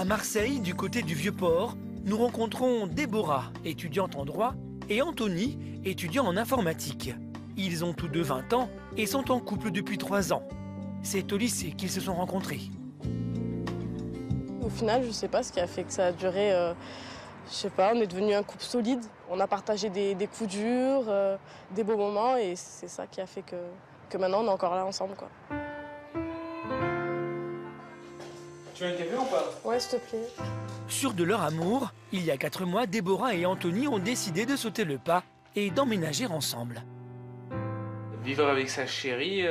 À Marseille, du côté du Vieux-Port, nous rencontrons Déborah, étudiante en droit, et Anthony, étudiant en informatique. Ils ont tous deux 20 ans et sont en couple depuis 3 ans. C'est au lycée qu'ils se sont rencontrés. Au final, je sais pas ce qui a fait que ça a duré. Je sais pas, on est devenu un couple solide. On a partagé des coups durs, des beaux moments, et c'est ça qui a fait que maintenant on est encore là ensemble, quoi. Tu veux un café ou pas? Ouais, s'il te plaît. Sûrs de leur amour, il y a 4 mois, Déborah et Anthony ont décidé de sauter le pas et d'emménager ensemble. Vivre avec sa chérie,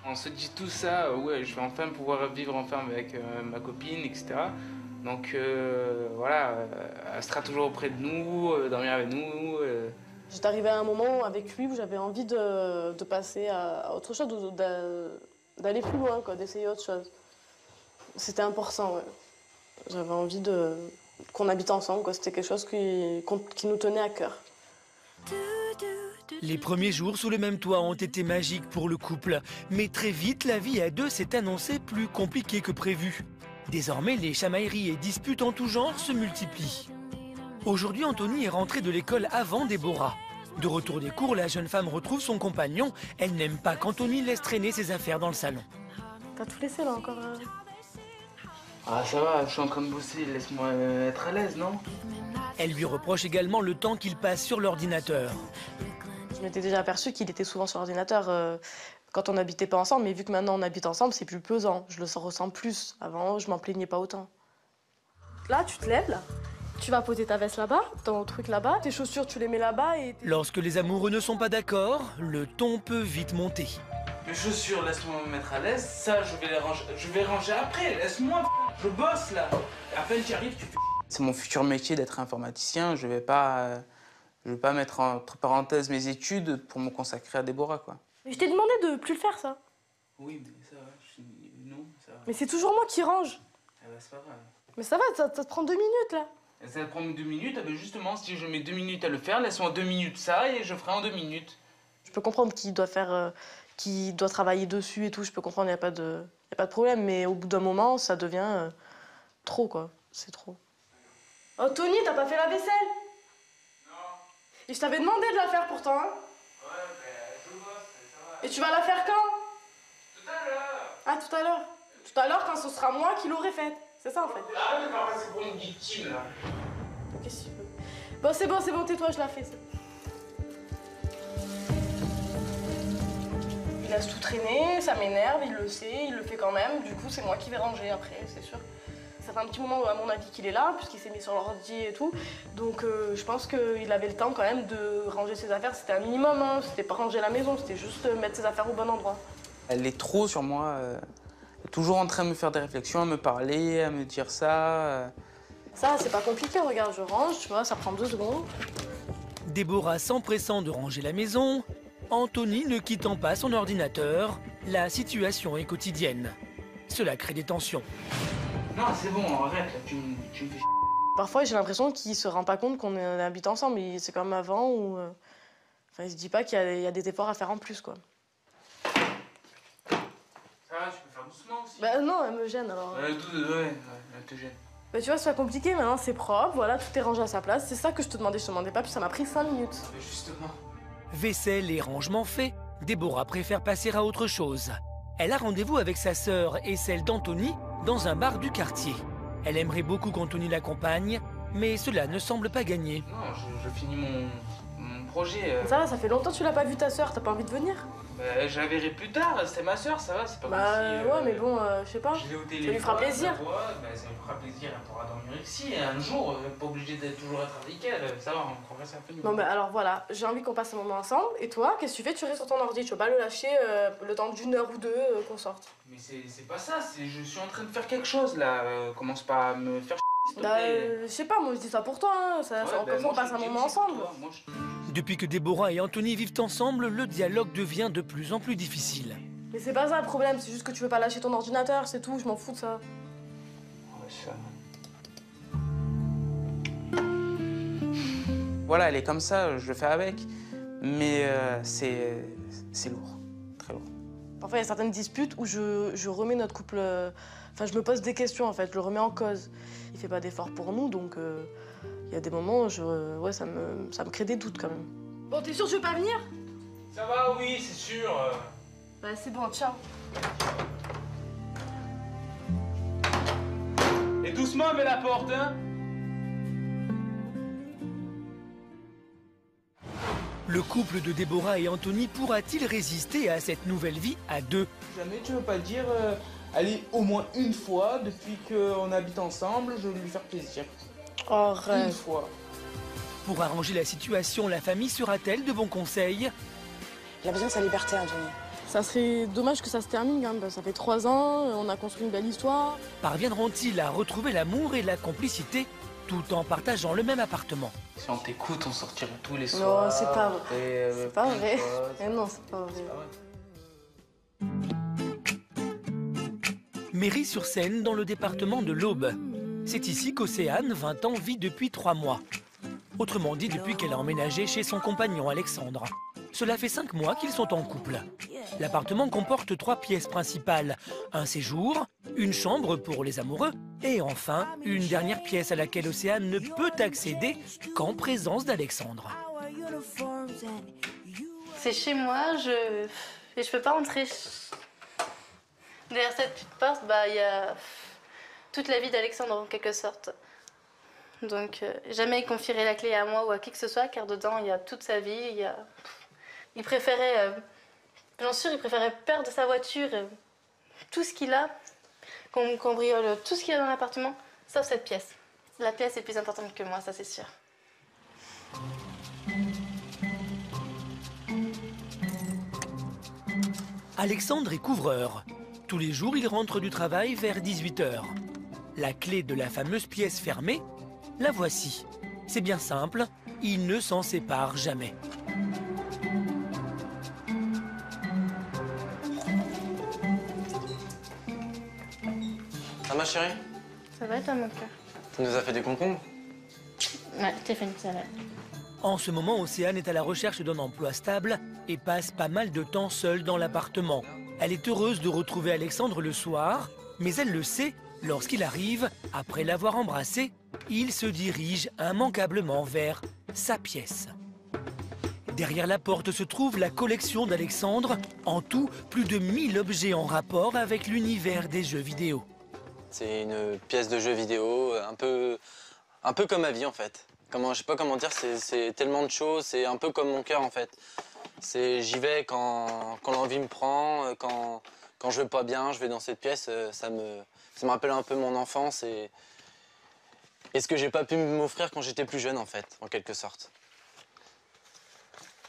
on se dit tout ça, ouais, je vais enfin pouvoir vivre ensemble avec ma copine, etc. Donc voilà, elle sera toujours auprès de nous, dormir avec nous. J'étais arrivée à un moment avec lui où j'avais envie de passer à autre chose, d'aller plus loin, quoi, d'essayer autre chose. C'était important, ouais. J'avais envie qu'on habite ensemble, quoi. C'était quelque chose qui nous tenait à cœur. Les premiers jours sous le même toit ont été magiques pour le couple. Mais très vite, la vie à deux s'est annoncée plus compliquée que prévu. Désormais, les chamailleries et disputes en tout genre se multiplient. Aujourd'hui, Anthony est rentré de l'école avant Déborah. De retour des cours, la jeune femme retrouve son compagnon. Elle n'aime pas qu'Anthony laisse traîner ses affaires dans le salon. T'as tout laissé, là, encore? Ah ça va, je suis en train de bosser, laisse-moi être à l'aise, non? Elle lui reproche également le temps qu'il passe sur l'ordinateur. Je m'étais déjà aperçue qu'il était souvent sur l'ordinateur quand on n'habitait pas ensemble, mais vu que maintenant on habite ensemble, c'est plus pesant. Je le ressens plus. Avant, je m'en plaignais pas autant. Là, tu te lèves, là. Tu vas poser ta veste là-bas, ton truc là-bas, tes chaussures, tu les mets là-bas et... Lorsque les amoureux ne sont pas d'accord, le ton peut vite monter. Mes chaussures, laisse-moi me mettre à l'aise, ça je vais les ranger. Je vais ranger après, laisse-moi, je bosse là. À peine tu arrives, tu fais... C'est mon futur métier d'être informaticien, je vais pas mettre entre parenthèses mes études pour me consacrer à Déborah, quoi. Mais je t'ai demandé de plus le faire, ça. Oui, mais ça va, non, ça va. Mais c'est toujours moi qui range. Ah bah, c'est pas grave. Mais ça va, ça te prend 2 minutes, là. Et ça prend 2 minutes, ah bah justement, si je mets 2 minutes à le faire, laisse-moi 2 minutes ça et je ferai en 2 minutes. Je peux comprendre qu'il doit travailler dessus et tout, je peux comprendre, il n'y a pas de problème, mais au bout d'un moment, ça devient trop, quoi. C'est trop. Oh, Tony, t'as pas fait la vaisselle? Non. Et je t'avais demandé de la faire pourtant, hein. Ouais, mais je bosse, ça va. Et tu vas la faire quand? Tout à l'heure. Ah, tout à l'heure. Tout à l'heure, quand ce sera moi qui l'aurai faite. C'est ça, en fait. Ah, mais pas passer pour une victime, là. Qu'est-ce que tu veux? Bon, c'est bon, tais-toi, je la fais, ça. Il laisse tout traîner, ça m'énerve, il le sait, il le fait quand même. Du coup, c'est moi qui vais ranger après, c'est sûr. Ça fait un petit moment, à mon avis, qu'il est là, puisqu'il s'est mis sur l'ordi et tout. Donc, je pense qu'il avait le temps quand même de ranger ses affaires. C'était un minimum, hein. C'était pas ranger la maison, c'était juste mettre ses affaires au bon endroit. Elle est trop sur moi. Elle est toujours en train de me faire des réflexions, à me parler, à me dire ça. Ça, c'est pas compliqué, regarde, je range, tu vois, ça prend 2 secondes. Déborah s'empressant de ranger la maison, Anthony ne quittant pas son ordinateur, la situation est quotidienne. Cela crée des tensions. Non, c'est bon, arrête, là, tu me fais chier. Parfois, j'ai l'impression qu'il se rend pas compte qu'on habite ensemble, mais c'est comme avant où... Enfin, il se dit pas qu'il y a des efforts à faire en plus, quoi. Ça va, tu peux faire doucement aussi. Bah non, elle me gêne, alors. Ouais, elle te gêne. Bah tu vois, c'est pas compliqué, maintenant c'est propre, voilà, tout est rangé à sa place. C'est ça que je te demandais pas, puis ça m'a pris 5 minutes. Mais justement. Vaisselle et rangement fait, Déborah préfère passer à autre chose. Elle a rendez-vous avec sa sœur et celle d'Anthony dans un bar du quartier. Elle aimerait beaucoup qu'Anthony l'accompagne, mais cela ne semble pas gagner. Non, je finis mon projet. Ça va, ça fait longtemps que tu l'as pas vu ta sœur, t'as pas envie de venir? Bah, je la verrai plus tard, c'est ma soeur, ça va, c'est pas Bah comme si... ouais, mais bon, je sais pas. Je l'ai au téléphone, ça lui fera plaisir. Ouais, bah, ça lui fera plaisir, elle pourra dormir ici. Un jour, pas obligé d'être toujours être avec elle, ça va, on progresse un peu. Non, bah alors voilà, j'ai envie qu'on passe un moment ensemble. Et toi, qu'est-ce que tu fais? Tu restes sur ton ordi, tu veux pas le lâcher le temps d'1 heure ou 2 qu'on sorte? Mais c'est pas ça, je suis en train de faire quelque chose là, commence pas à me faire s'il te Bah, plaît. je sais pas, moi je dis ça pour toi, hein. Comme ça on passe un moment ensemble. Depuis que Déborah et Anthony vivent ensemble, le dialogue devient de plus en plus difficile. Mais c'est pas ça le problème, c'est juste que tu veux pas lâcher ton ordinateur, c'est tout, je m'en fous de ça. Ouais, ça... Voilà, elle est comme ça, je le fais avec. Mais c'est lourd, très lourd. Parfois, il y a certaines disputes où je remets notre couple... Enfin, je me pose des questions, en fait, je le remets en cause. Il fait pas d'efforts pour nous, donc il y a des moments où ouais, ça me crée des doutes, quand même. Bon, t'es sûr que je vais pas venir? Ça va, oui, c'est sûr. Bah, c'est bon, ciao. Et doucement avec la porte, hein. Le couple de Déborah et Anthony pourra-t-il résister à cette nouvelle vie à deux? Jamais tu veux pas dire, allez, au moins une fois, depuis qu'on habite ensemble, je vais lui faire plaisir. Oh, Une rêve. fois. Pour arranger la situation, la famille sera-t-elle de bons conseils? Il a besoin de sa liberté, Anthony. Ça serait dommage que ça se termine, quand même. Ça fait 3 ans, on a construit une belle histoire. Parviendront-ils à retrouver l'amour et la complicité tout en partageant le même appartement? Si on t'écoute, on sortira tous les Non, soirs. c'est pas vrai. C'est pas vrai. Eh non, c'est pas vrai. Méry-sur-Seine, dans le département de l'Aube. C'est ici qu'Océane, 20 ans, vit depuis 3 mois. Autrement dit, depuis qu'elle a emménagé chez son compagnon Alexandre. Cela fait 5 mois qu'ils sont en couple. L'appartement comporte 3 pièces principales. Un séjour, une chambre pour les amoureux et enfin, une dernière pièce à laquelle Océane ne peut accéder qu'en présence d'Alexandre. C'est chez moi, et je peux pas entrer. Derrière cette petite porte, il y a toute la vie d'Alexandre en quelque sorte. Donc jamais il confierait la clé à moi ou à qui que ce soit, car dedans il y a toute sa vie. Il préférait, j'en suis sûr, il préférait perdre sa voiture, tout ce qu'il a, qu'on cambriole tout ce qu'il y a dans l'appartement, sauf cette pièce. La pièce est plus importante que moi, ça c'est sûr. Alexandre est couvreur. Tous les jours, il rentre du travail vers 18 h. La clé de la fameuse pièce fermée, la voici. C'est bien simple, il ne s'en sépare jamais. Ça va, chérie? Ça va être mon cœur. Tu nous as fait des concombres? Ouais, Stéphanie, ça va. En ce moment, Océane est à la recherche d'un emploi stable et passe pas mal de temps seule dans l'appartement. Elle est heureuse de retrouver Alexandre le soir, mais elle le sait, lorsqu'il arrive, après l'avoir embrassé, il se dirige immanquablement vers sa pièce. Derrière la porte se trouve la collection d'Alexandre, en tout plus de 1000 objets en rapport avec l'univers des jeux vidéo. C'est une pièce de jeu vidéo, un peu comme ma vie en fait. Je sais pas comment dire, c'est tellement de choses, c'est un peu comme mon cœur en fait. J'y vais quand l'envie me prend, quand je vais pas bien, je vais dans cette pièce, ça me rappelle un peu mon enfance et ce que j'ai pas pu m'offrir quand j'étais plus jeune en fait, en quelque sorte.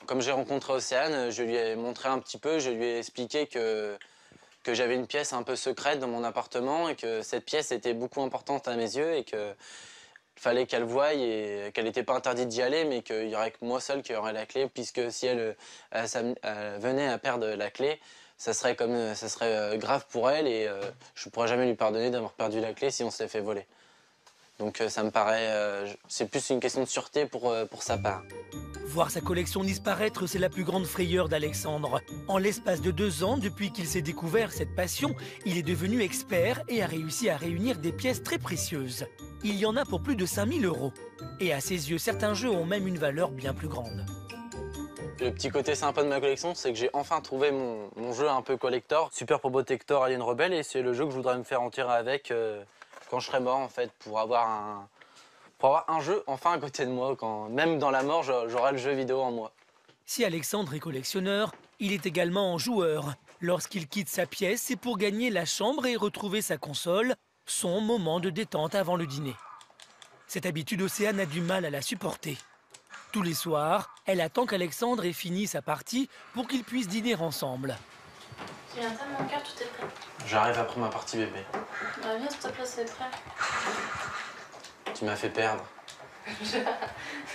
Comme j'ai rencontré Océane, je lui ai montré un petit peu, je lui ai expliqué que j'avais une pièce un peu secrète dans mon appartement et que cette pièce était beaucoup importante à mes yeux et qu'il fallait qu'elle voie et qu'elle n'était pas interdite d'y aller, mais qu'il n'y aurait que moi seul qui aurait la clé, puisque si elle venait à perdre la clé, ça serait grave pour elle et je ne pourrais jamais lui pardonner d'avoir perdu la clé si on s'est fait voler. Donc ça me paraît, c'est plus une question de sûreté pour sa part. Voir sa collection disparaître, c'est la plus grande frayeur d'Alexandre. En l'espace de 2 ans, depuis qu'il s'est découvert cette passion, il est devenu expert et a réussi à réunir des pièces très précieuses. Il y en a pour plus de 5000 €. Et à ses yeux, certains jeux ont même une valeur bien plus grande. Le petit côté sympa de ma collection, c'est que j'ai enfin trouvé mon jeu un peu collector, Super Probotector Alien Rebelle, et c'est le jeu que je voudrais me faire enterrer avec quand je serai mort en fait, pour avoir un jeu enfin à côté de moi, même dans la mort, j'aurai le jeu vidéo en moi. Si Alexandre est collectionneur, il est également joueur. Lorsqu'il quitte sa pièce, c'est pour gagner la chambre et retrouver sa console, son moment de détente avant le dîner. Cette habitude, Océane a du mal à la supporter. Tous les soirs, elle attend qu'Alexandre ait fini sa partie pour qu'ils puissent dîner ensemble. Tu viens tellement mon cœur, tout est prêt. J'arrive après ma partie bébé. Viens, s'il te plaît, c'est prêt. Tu m'as fait perdre. C'est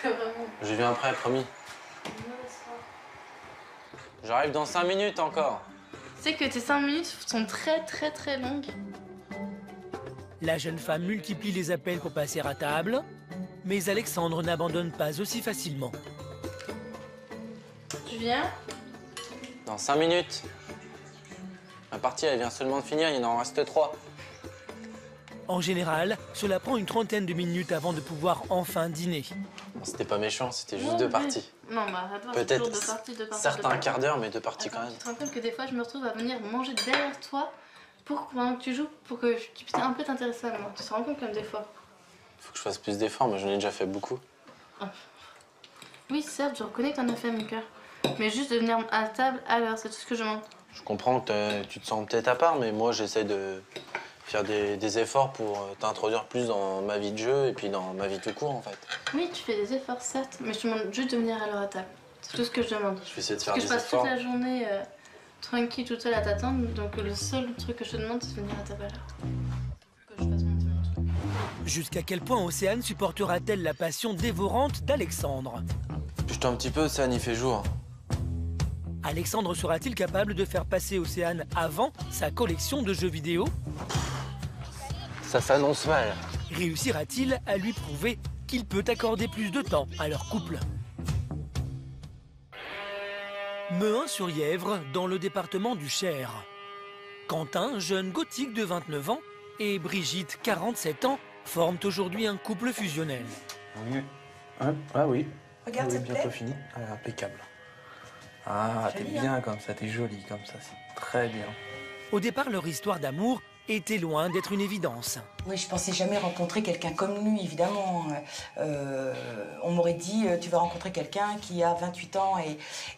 vraiment... Je viens après, promis. J'arrive dans 5 minutes encore. Tu sais que tes 5 minutes sont très très très longues. La jeune femme multiplie les appels pour passer à table, mais Alexandre n'abandonne pas aussi facilement. Tu viens? Dans 5 minutes. La partie, elle vient seulement de finir, il en reste 3. En général, cela prend une trentaine de minutes avant de pouvoir enfin dîner. C'était pas méchant, c'était juste 2 parties. Non, mais arrête-toi, c'est Peut-être toujours 2 parties, 2 parties. certes un quart d'heure, mais 2 parties quand même. Tu te rends compte que des fois, je me retrouve à venir manger derrière toi pendant que tu joues, pour que tu puisses un peu t'intéresser à moi. Tu te rends compte comme des fois. Faut que je fasse plus d'efforts, mais j'en ai déjà fait beaucoup. Oui, certes, je reconnais que t'en as fait, mon cœur. Mais juste de venir à table à l'heure, c'est tout ce que je demande. Je comprends que tu te sens peut-être à part, mais moi j'essaie de faire des efforts pour t'introduire plus dans ma vie de jeu et puis dans ma vie tout court en fait. Oui, tu fais des efforts, certes, mais je te demande juste de venir à l'heure à table. C'est tout ce que je demande. Je vais essayer de faire Parce que des je passe efforts. toute la journée tranquille, toute seule à t'attendre, donc le seul truc que je te demande, c'est de venir à table à l'heure. Que je fasse monter mon truc. Jusqu'à quel point Océane supportera-t-elle la passion dévorante d'Alexandre? Juste un petit peu, Océane, il fait jour. Alexandre sera-t-il capable de faire passer Océane avant sa collection de jeux vidéo? Ça s'annonce mal. Réussira-t-il à lui prouver qu'il peut accorder plus de temps à leur couple? Mehun-sur-Yèvre, dans le département du Cher. Quentin, jeune gothique de 29 ans, et Brigitte, 47 ans, forment aujourd'hui un couple fusionnel. Oui. Ah oui. Regarde, oui, ça te bientôt plaît? fini. Ah, impeccable. Ah, t'es Joli, bien comme ça, t'es jolie comme ça, c'est très bien. Au départ, leur histoire d'amour était loin d'être une évidence. Oui, je pensais jamais rencontrer quelqu'un comme lui, évidemment. On m'aurait dit, tu vas rencontrer quelqu'un qui a 28 ans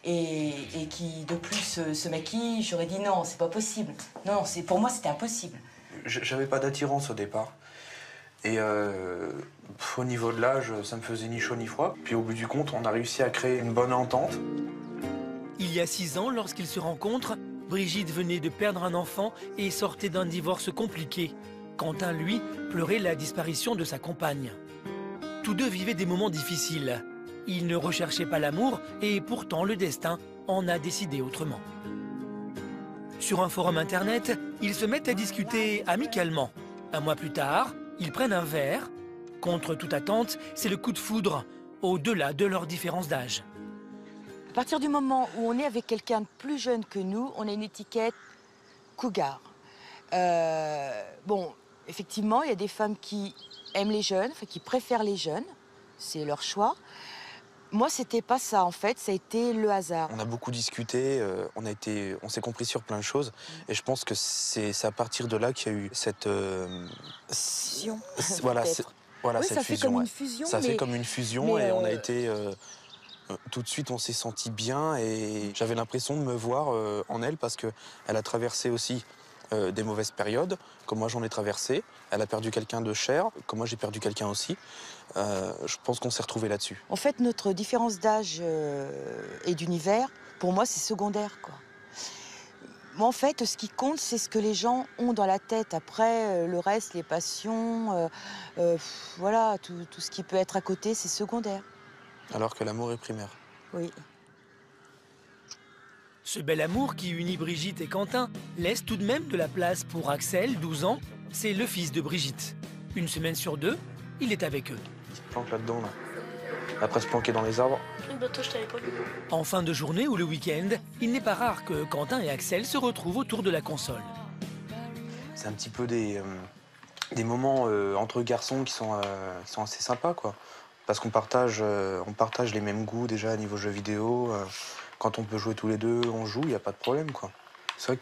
et qui, de plus, se maquille. J'aurais dit non, c'est pas possible. Non, pour moi, c'était impossible. J'avais pas d'attirance au départ. Et au niveau de l'âge, ça me faisait ni chaud ni froid. Puis au bout du compte, on a réussi à créer une bonne entente. Il y a 6 ans, lorsqu'ils se rencontrent, Brigitte venait de perdre un enfant et sortait d'un divorce compliqué. Quentin, lui, pleurait la disparition de sa compagne. Tous deux vivaient des moments difficiles. Ils ne recherchaient pas l'amour et pourtant le destin en a décidé autrement. Sur un forum internet, ils se mettent à discuter amicalement. Un mois plus tard, ils prennent un verre. Contre toute attente, c'est le coup de foudre, au-delà de leurs différences d'âge. À partir du moment où on est avec quelqu'un de plus jeune que nous, on a une étiquette cougar. Bon, effectivement, il y a des femmes qui aiment les jeunes, enfin, qui préfèrent les jeunes. C'est leur choix. Moi, c'était pas ça, en fait, ça a été le hasard. On a beaucoup discuté, on s'est compris sur plein de choses. Et je pense que c'est à partir de là qu'il y a eu cette... Fusion, voilà, peut-être. voilà, Oui, cette ça fait fusion. comme Ouais. une fusion. Ça fait comme une fusion mais, et on a été... tout de suite, on s'est senti bien et j'avais l'impression de me voir en elle parce qu'elle a traversé aussi des mauvaises périodes, comme moi j'en ai traversé. Elle a perdu quelqu'un de cher, comme moi j'ai perdu quelqu'un aussi. Je pense qu'on s'est retrouvés là-dessus. En fait, notre différence d'âge et d'univers, pour moi, c'est secondaire, quoi. Moi, en fait, ce qui compte, c'est ce que les gens ont dans la tête. Après, le reste, les passions, voilà, tout ce qui peut être à côté, c'est secondaire. Alors que l'amour est primaire. Oui. Ce bel amour qui unit Brigitte et Quentin laisse tout de même de la place pour Axel, 12 ans. C'est le fils de Brigitte. Une semaine sur 2, il est avec eux. Il se planque là-dedans, là. Après se planquer dans les arbres. Bientôt, je t'avais pas vu. En fin de journée ou le week-end, il n'est pas rare que Quentin et Axel se retrouvent autour de la console. C'est un petit peu des moments entre garçons qui sont assez sympas, quoi. Parce qu'on partage les mêmes goûts déjà à niveau jeux vidéo. Quand on peut jouer tous les deux, on joue, il n'y a pas de problème, quoi. C'est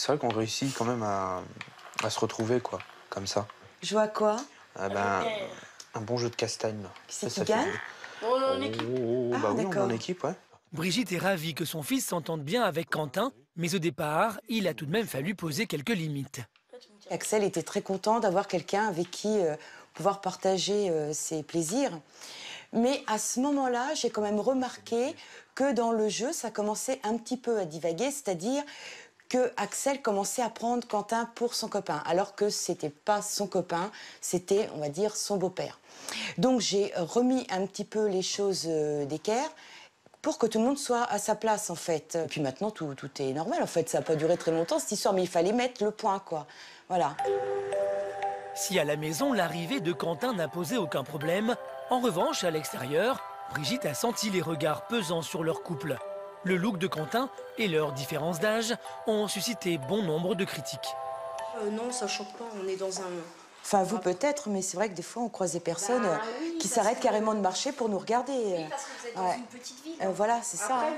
vrai qu'on réussit quand même à se retrouver, quoi, comme ça. Jouer à quoi? Un bon jeu de castagne, là. Qui c'est Ça qui gagne? fait- On est équipe. Oh, bah Ah, oui, on est d'accord. en équipe, ouais. Brigitte est ravie que son fils s'entende bien avec Quentin, mais au départ, il a tout de même fallu poser quelques limites. Axel était très content d'avoir quelqu'un avec qui pouvoir partager ses plaisirs. Mais à ce moment-là, j'ai quand même remarqué que dans le jeu, ça commençait un petit peu à divaguer, c'est-à-dire que Axel commençait à prendre Quentin pour son copain, alors que c'était pas son copain, c'était, on va dire, son beau-père. Donc j'ai remis un petit peu les choses d'équerre pour que tout le monde soit à sa place, en fait. Et puis maintenant, tout est normal, en fait. Ça n'a pas duré très longtemps, cette histoire, mais il fallait mettre le point, quoi. Voilà. Si à la maison, l'arrivée de Quentin n'a posé aucun problème, en revanche, à l'extérieur, Brigitte a senti les regards pesant sur leur couple. Le look de Quentin et leur différence d'âge ont suscité bon nombre de critiques. Non, ça choque pas, on est dans un... Enfin, vous peut-être, mais c'est vrai que des fois, on croise des personnes qui s'arrêtent carrément de marcher pour nous regarder. Oui, parce que vous êtes dans une petite ville. Voilà, c'est ça. Après,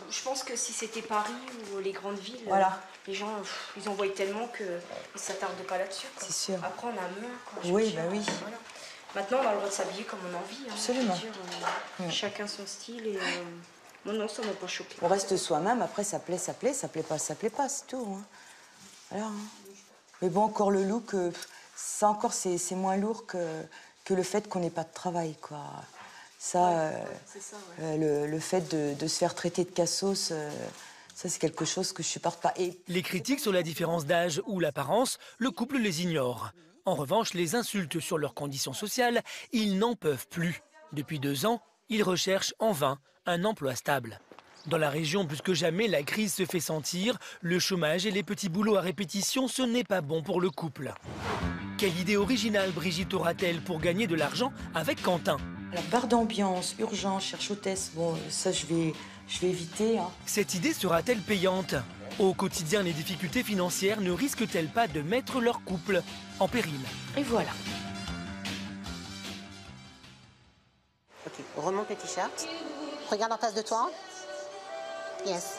je pense que si c'était Paris ou les grandes villes, voilà. Les gens, ils en voient tellement qu'ils ne s'attardent pas là-dessus. C'est sûr. Après, on a moins. Oui, bah oui. Voilà. Maintenant, on a le droit de s'habiller comme on a envie. Absolument. Chacun son style et... Non, ça m'a pas choqué. On reste soi-même, après ça plaît, ça plaît pas, c'est tout. Hein. Voilà. Hein. Mais bon, encore le look, ça encore, c'est moins lourd que le fait qu'on n'ait pas de travail, quoi. Ça, le fait de se faire traiter de cassos, ça c'est quelque chose que je supporte pas. Et... Les critiques sur la différence d'âge ou l'apparence, le couple les ignore. En revanche, les insultes sur leurs conditions sociales, ils n'en peuvent plus. Depuis 2 ans, ils recherchent en vain un emploi stable. Dans la région, plus que jamais, la crise se fait sentir. Le chômage et les petits boulots à répétition, ce n'est pas bon pour le couple. Quelle idée originale Brigitte aura-t-elle pour gagner de l'argent avec Quentin? La barre d'ambiance, urgence, cherche hôtesse, bon, ça je vais éviter. Hein. Cette idée sera-t-elle payante? Au quotidien, les difficultés financières ne risquent-elles pas de mettre leur couple en péril? Et voilà. Ok, remonte le t-shirt. Regarde en face de toi. Yes.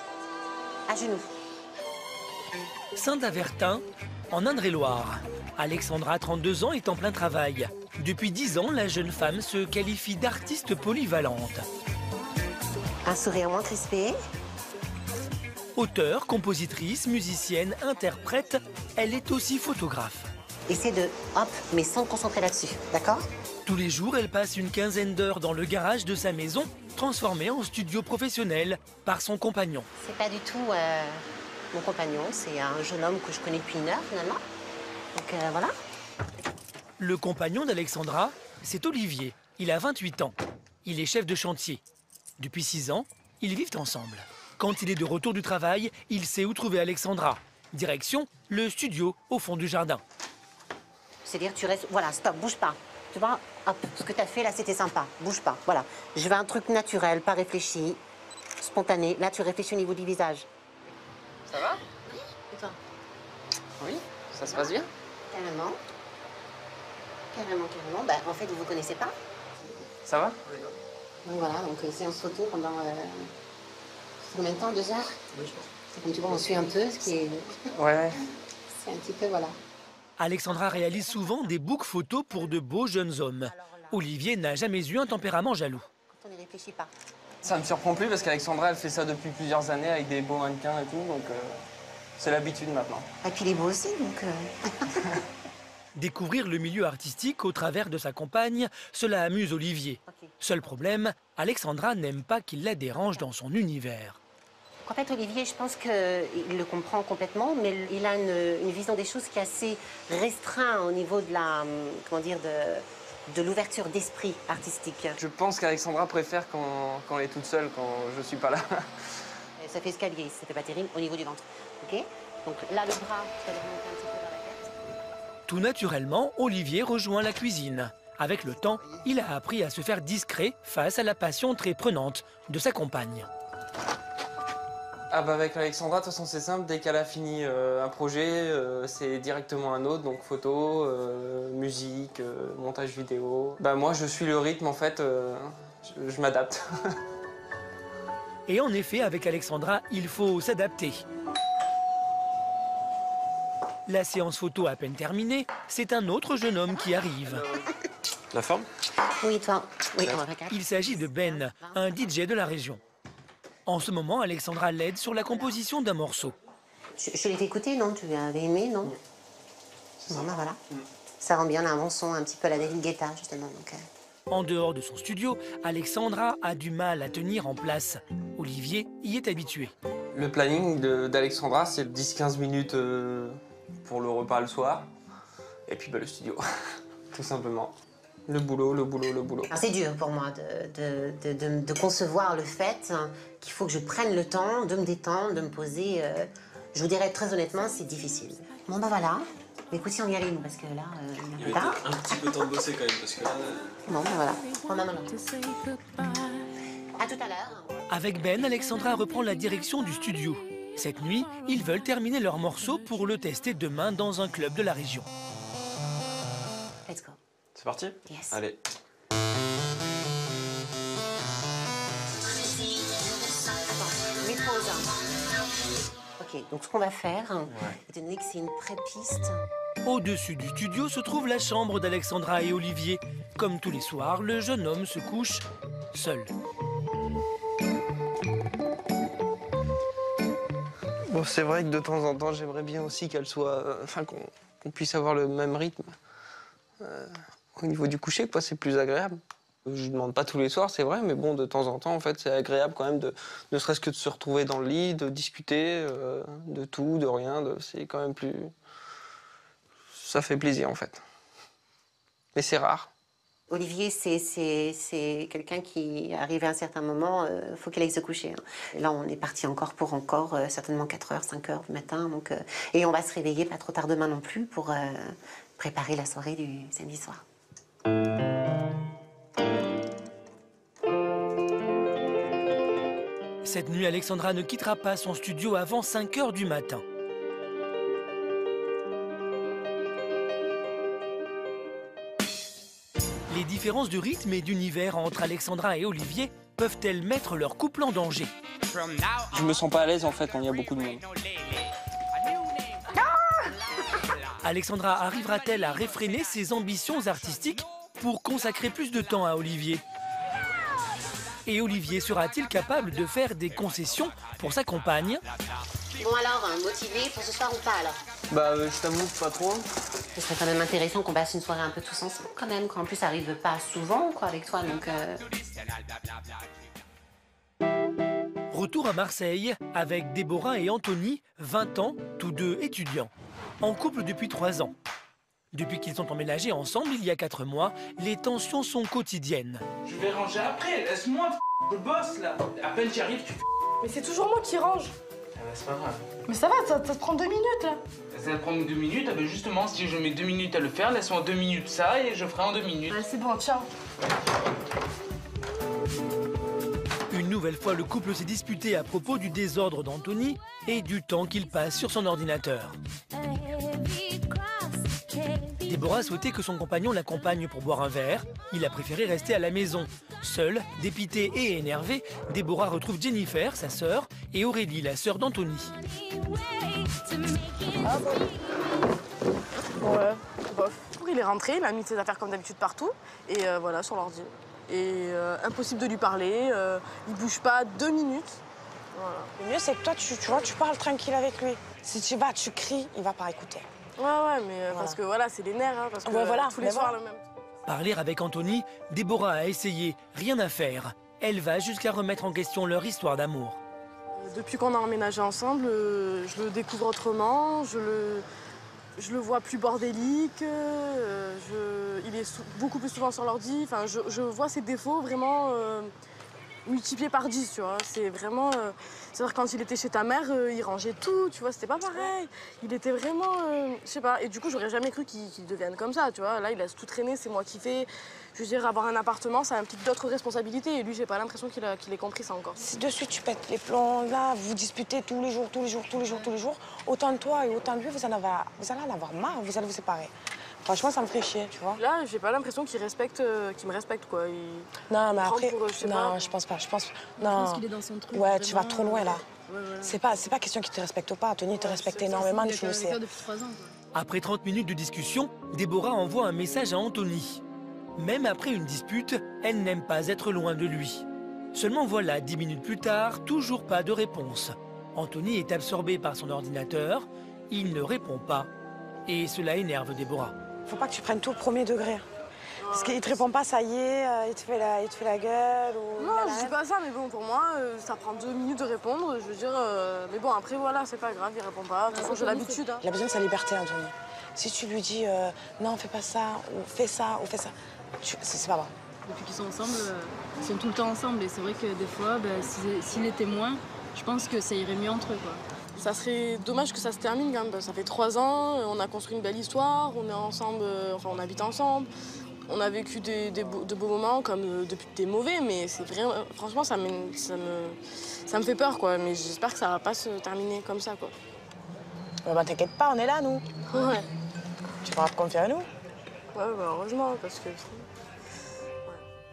À genoux. Saint-Avertin, en Indre-et-Loire. Alexandra, 32 ans, est en plein travail. Depuis 10 ans, la jeune femme se qualifie d'artiste polyvalente. Un sourire moins crispé. Auteure, compositrice, musicienne, interprète, elle est aussi photographe. Essaie de, hop, mais sans te concentrer là-dessus, d'accord? Tous les jours, elle passe une quinzaine d'heures dans le garage de sa maison, transformée en studio professionnel par son compagnon. C'est pas du tout mon compagnon, c'est un jeune homme que je connais depuis 1 heure finalement. Donc voilà. Le compagnon d'Alexandra, c'est Olivier. Il a 28 ans. Il est chef de chantier. Depuis 6 ans, ils vivent ensemble. Quand il est de retour du travail, il sait où trouver Alexandra. Direction, le studio au fond du jardin. C'est-à-dire tu restes, voilà, stop, bouge pas. Tu vois, hop, ce que tu as fait là, c'était sympa. Bouge pas, voilà. Je veux un truc naturel, pas réfléchi, spontané. Là, tu réfléchis au niveau du visage. Ça va? Et toi? Oui, ça se passe bien? Carrément. Carrément. Bah, en fait, vous vous connaissez pas? Ça va? Donc voilà, donc séance photo pendant combien de temps? 2 heures? Oui, je pense. C'est comme tu vois, on suit un peu, ce qui est... Ouais. C'est un petit peu, voilà. Alexandra réalise souvent des books photos pour de beaux jeunes hommes. Olivier n'a jamais eu un tempérament jaloux. Quand on n'y réfléchit pas. Ça me surprend plus parce qu'Alexandra, elle fait ça depuis plusieurs années avec des beaux mannequins et tout, donc c'est l'habitude maintenant. Et puis il est beau aussi, donc... Découvrir le milieu artistique au travers de sa compagne, cela amuse Olivier. Okay. Seul problème, Alexandra n'aime pas qu'il la dérange dans son univers. En fait, Olivier, je pense qu'il le comprend complètement, mais il a une vision des choses qui est assez restreinte au niveau de la, comment dire, de l'ouverture d'esprit artistique. Je pense qu'Alexandra préfère quand elle est toute seule, quand je suis pas là. Ça fait escalier, ça fait pas terrible au niveau du ventre. Ok? Donc là, le bras, tu vas le remonter un petit peu vers la tête. Tout naturellement, Olivier rejoint la cuisine. Avec le temps, il a appris à se faire discret face à la passion très prenante de sa compagne. Ah bah avec Alexandra, de toute façon c'est simple, dès qu'elle a fini un projet, c'est directement un autre, donc photo, musique, montage vidéo. Bah moi je suis le rythme en fait, je m'adapte. Et en effet, avec Alexandra, il faut s'adapter. La séance photo à peine terminée, c'est un autre jeune homme qui arrive. La forme? Oui, toi. Oui, on va regarder. Il s'agit de Ben, un DJ de la région. En ce moment, Alexandra l'aide sur la composition d'un morceau. Je l'ai fait écouter, non? Tu avais aimé, non? Bon, ben voilà. Ça rend bien un bon son, un petit peu à la David Guetta, justement. Donc, En dehors de son studio, Alexandra a du mal à tenir en place. Olivier y est habitué. Le planning d'Alexandra, c'est 10-15 minutes pour le repas le soir, et puis bah, le studio, tout simplement. Le boulot. c'est dur pour moi de concevoir le fait qu'il faut que je prenne le temps de me détendre, de me poser. Je vous dirais très honnêtement, c'est difficile. Bon ben voilà. Mais écoute, si on y allait, nous, parce que là, il y avait un petit peu de temps de bosser quand même, parce que là... Bon ben voilà. Bon ben maintenant. À tout à l'heure. Avec Ben, Alexandra reprend la direction du studio. Cette nuit, ils veulent terminer leur morceau pour le tester demain dans un club de la région. Let's go. C'est parti? Yes. Allez. Attends, mets pause. Ok, donc ce qu'on va faire, étant donné que c'est une pré-piste. Au-dessus du studio se trouve la chambre d'Alexandra et Olivier. Comme tous les soirs, le jeune homme se couche seul. Bon, c'est vrai que de temps en temps, j'aimerais bien aussi qu'elle soit... Enfin, qu'on puisse avoir le même rythme au niveau du coucher, quoi. C'est plus agréable. Je ne demande pas tous les soirs, c'est vrai, mais bon, de temps en temps, en fait, c'est agréable quand même de ne serait-ce que de se retrouver dans le lit, de discuter de tout, de rien. C'est quand même plus... Ça fait plaisir, en fait. Mais c'est rare. Olivier, c'est quelqu'un qui, arrivé à un certain moment, faut qu'il aille se coucher. Hein. Et là, on est parti encore pour certainement 4 h, 5 h du matin. Donc, et on va se réveiller pas trop tard demain non plus pour préparer la soirée du samedi soir. Cette nuit, Alexandra ne quittera pas son studio avant 5 h du matin. Les différences de rythme et d'univers entre Alexandra et Olivier peuvent-elles mettre leur couple en danger? Je me sens pas à l'aise, en fait, quand il y a beaucoup de monde. Alexandra arrivera-t-elle à réfréner ses ambitions artistiques pour consacrer plus de temps à Olivier? Et Olivier sera-t-il capable de faire des concessions pour sa compagne? Bon alors, motivé pour ce soir ou pas alors? Bah, je t'avoue, pas trop. Ce serait quand même intéressant qu'on passe une soirée un peu tous ensemble quand même, qu'en plus ça arrive pas souvent quoi avec toi, donc... Retour à Marseille avec Déborah et Anthony, 20 ans, tous deux étudiants. En couple depuis 3 ans. Depuis qu'ils sont emménagés ensemble il y a 4 mois, les tensions sont quotidiennes. Je vais ranger après, laisse-moi, je bosse là. À peine j'y arrive, tu... Mais c'est toujours moi qui range. Ah bah, c'est pas grave. Mais ça va, ça te prend 2 minutes là. Ça va prendre 2 minutes, ah bah justement, si je mets 2 minutes à le faire, laisse-moi 2 minutes ça et je ferai en 2 minutes. Ouais, c'est bon, ciao. Une nouvelle fois, le couple s'est disputé à propos du désordre d'Anthony et du temps qu'il passe sur son ordinateur. Déborah souhaitait que son compagnon l'accompagne pour boire un verre. Il a préféré rester à la maison. Seule, dépitée et énervée, Déborah retrouve Jennifer, sa sœur, et Aurélie, la sœur d'Anthony. Ouais, bof. Il est rentré, il a mis ses affaires comme d'habitude partout, et voilà, sur l'ordi. Et impossible de lui parler, il bouge pas 2 minutes. Voilà. Le mieux, c'est que toi, tu vois, tu parles tranquille avec lui. Si tu vas, tu cries, il va pas écouter. Ouais, mais voilà. Parce que voilà, c'est les nerfs, hein, parce que voilà, tous les soirs le même. Parler avec Anthony, Déborah a essayé, rien à faire. Elle va jusqu'à remettre en question leur histoire d'amour. Depuis qu'on a emménagé ensemble, je le découvre autrement, je le vois plus bordélique, il est beaucoup plus souvent sur l'ordi, enfin, je vois ses défauts vraiment multipliés par 10, tu vois. C'est vraiment... c'est-à-dire quand il était chez ta mère, il rangeait tout, tu vois, c'était pas pareil. Il était vraiment... je sais pas, et du coup, j'aurais jamais cru qu'il devienne comme ça, tu vois. Là, il laisse tout traîner, c'est moi qui fais. Je veux dire, avoir un appartement, ça implique d'autres responsabilités, et lui, j'ai pas l'impression qu'il ait compris ça encore. Si de suite tu pètes les plombs, là, vous disputez tous les jours, autant de toi et autant de lui, vous allez en avoir marre, vous allez vous séparer. Franchement, ça me ferait chier, tu vois. Là, j'ai pas l'impression qu'il me respecte, quoi. Non, mais après, je pense pas. Je pense qu'il est dans son truc. Ouais, tu vas trop loin, là. Ouais, voilà. C'est pas question qu'il te respecte pas. Anthony te respecte énormément, tu le sais. Depuis 3 ans, quoi. Après 30 minutes de discussion, Déborah envoie un message à Anthony. Même après une dispute, elle n'aime pas être loin de lui. Seulement voilà, 10 minutes plus tard, toujours pas de réponse. Anthony est absorbé par son ordinateur, il ne répond pas. Et cela énerve Déborah. Faut pas que tu prennes tout au premier degré. Parce qu'il te répond pas, ça y est, il te fait la gueule ou... Non, je dis pas ça, mais bon, pour moi, ça prend 2 minutes de répondre, je veux dire... mais bon, après, voilà, c'est pas grave, il répond pas. De toute façon, j'ai l'habitude. Hein. Il a besoin de sa liberté, Anthony. Si tu lui dis, non, fais pas ça, ou fais ça, c'est pas bon. Depuis qu'ils sont ensemble, ils sont tout le temps ensemble. Et c'est vrai que des fois, s'il était moins, je pense que ça irait mieux entre eux, quoi. Ça serait dommage que ça se termine quand même. Ça fait 3 ans, on a construit une belle histoire, on est ensemble, enfin on habite ensemble. On a vécu de beaux moments comme des mauvais, mais c'est vraiment, franchement, ça me fait peur, quoi. Mais j'espère que ça va pas se terminer comme ça, quoi. Bah, t'inquiète pas, on est là, nous. Ouais. Tu pourras te confier à nous. Ouais, bah, heureusement, parce que...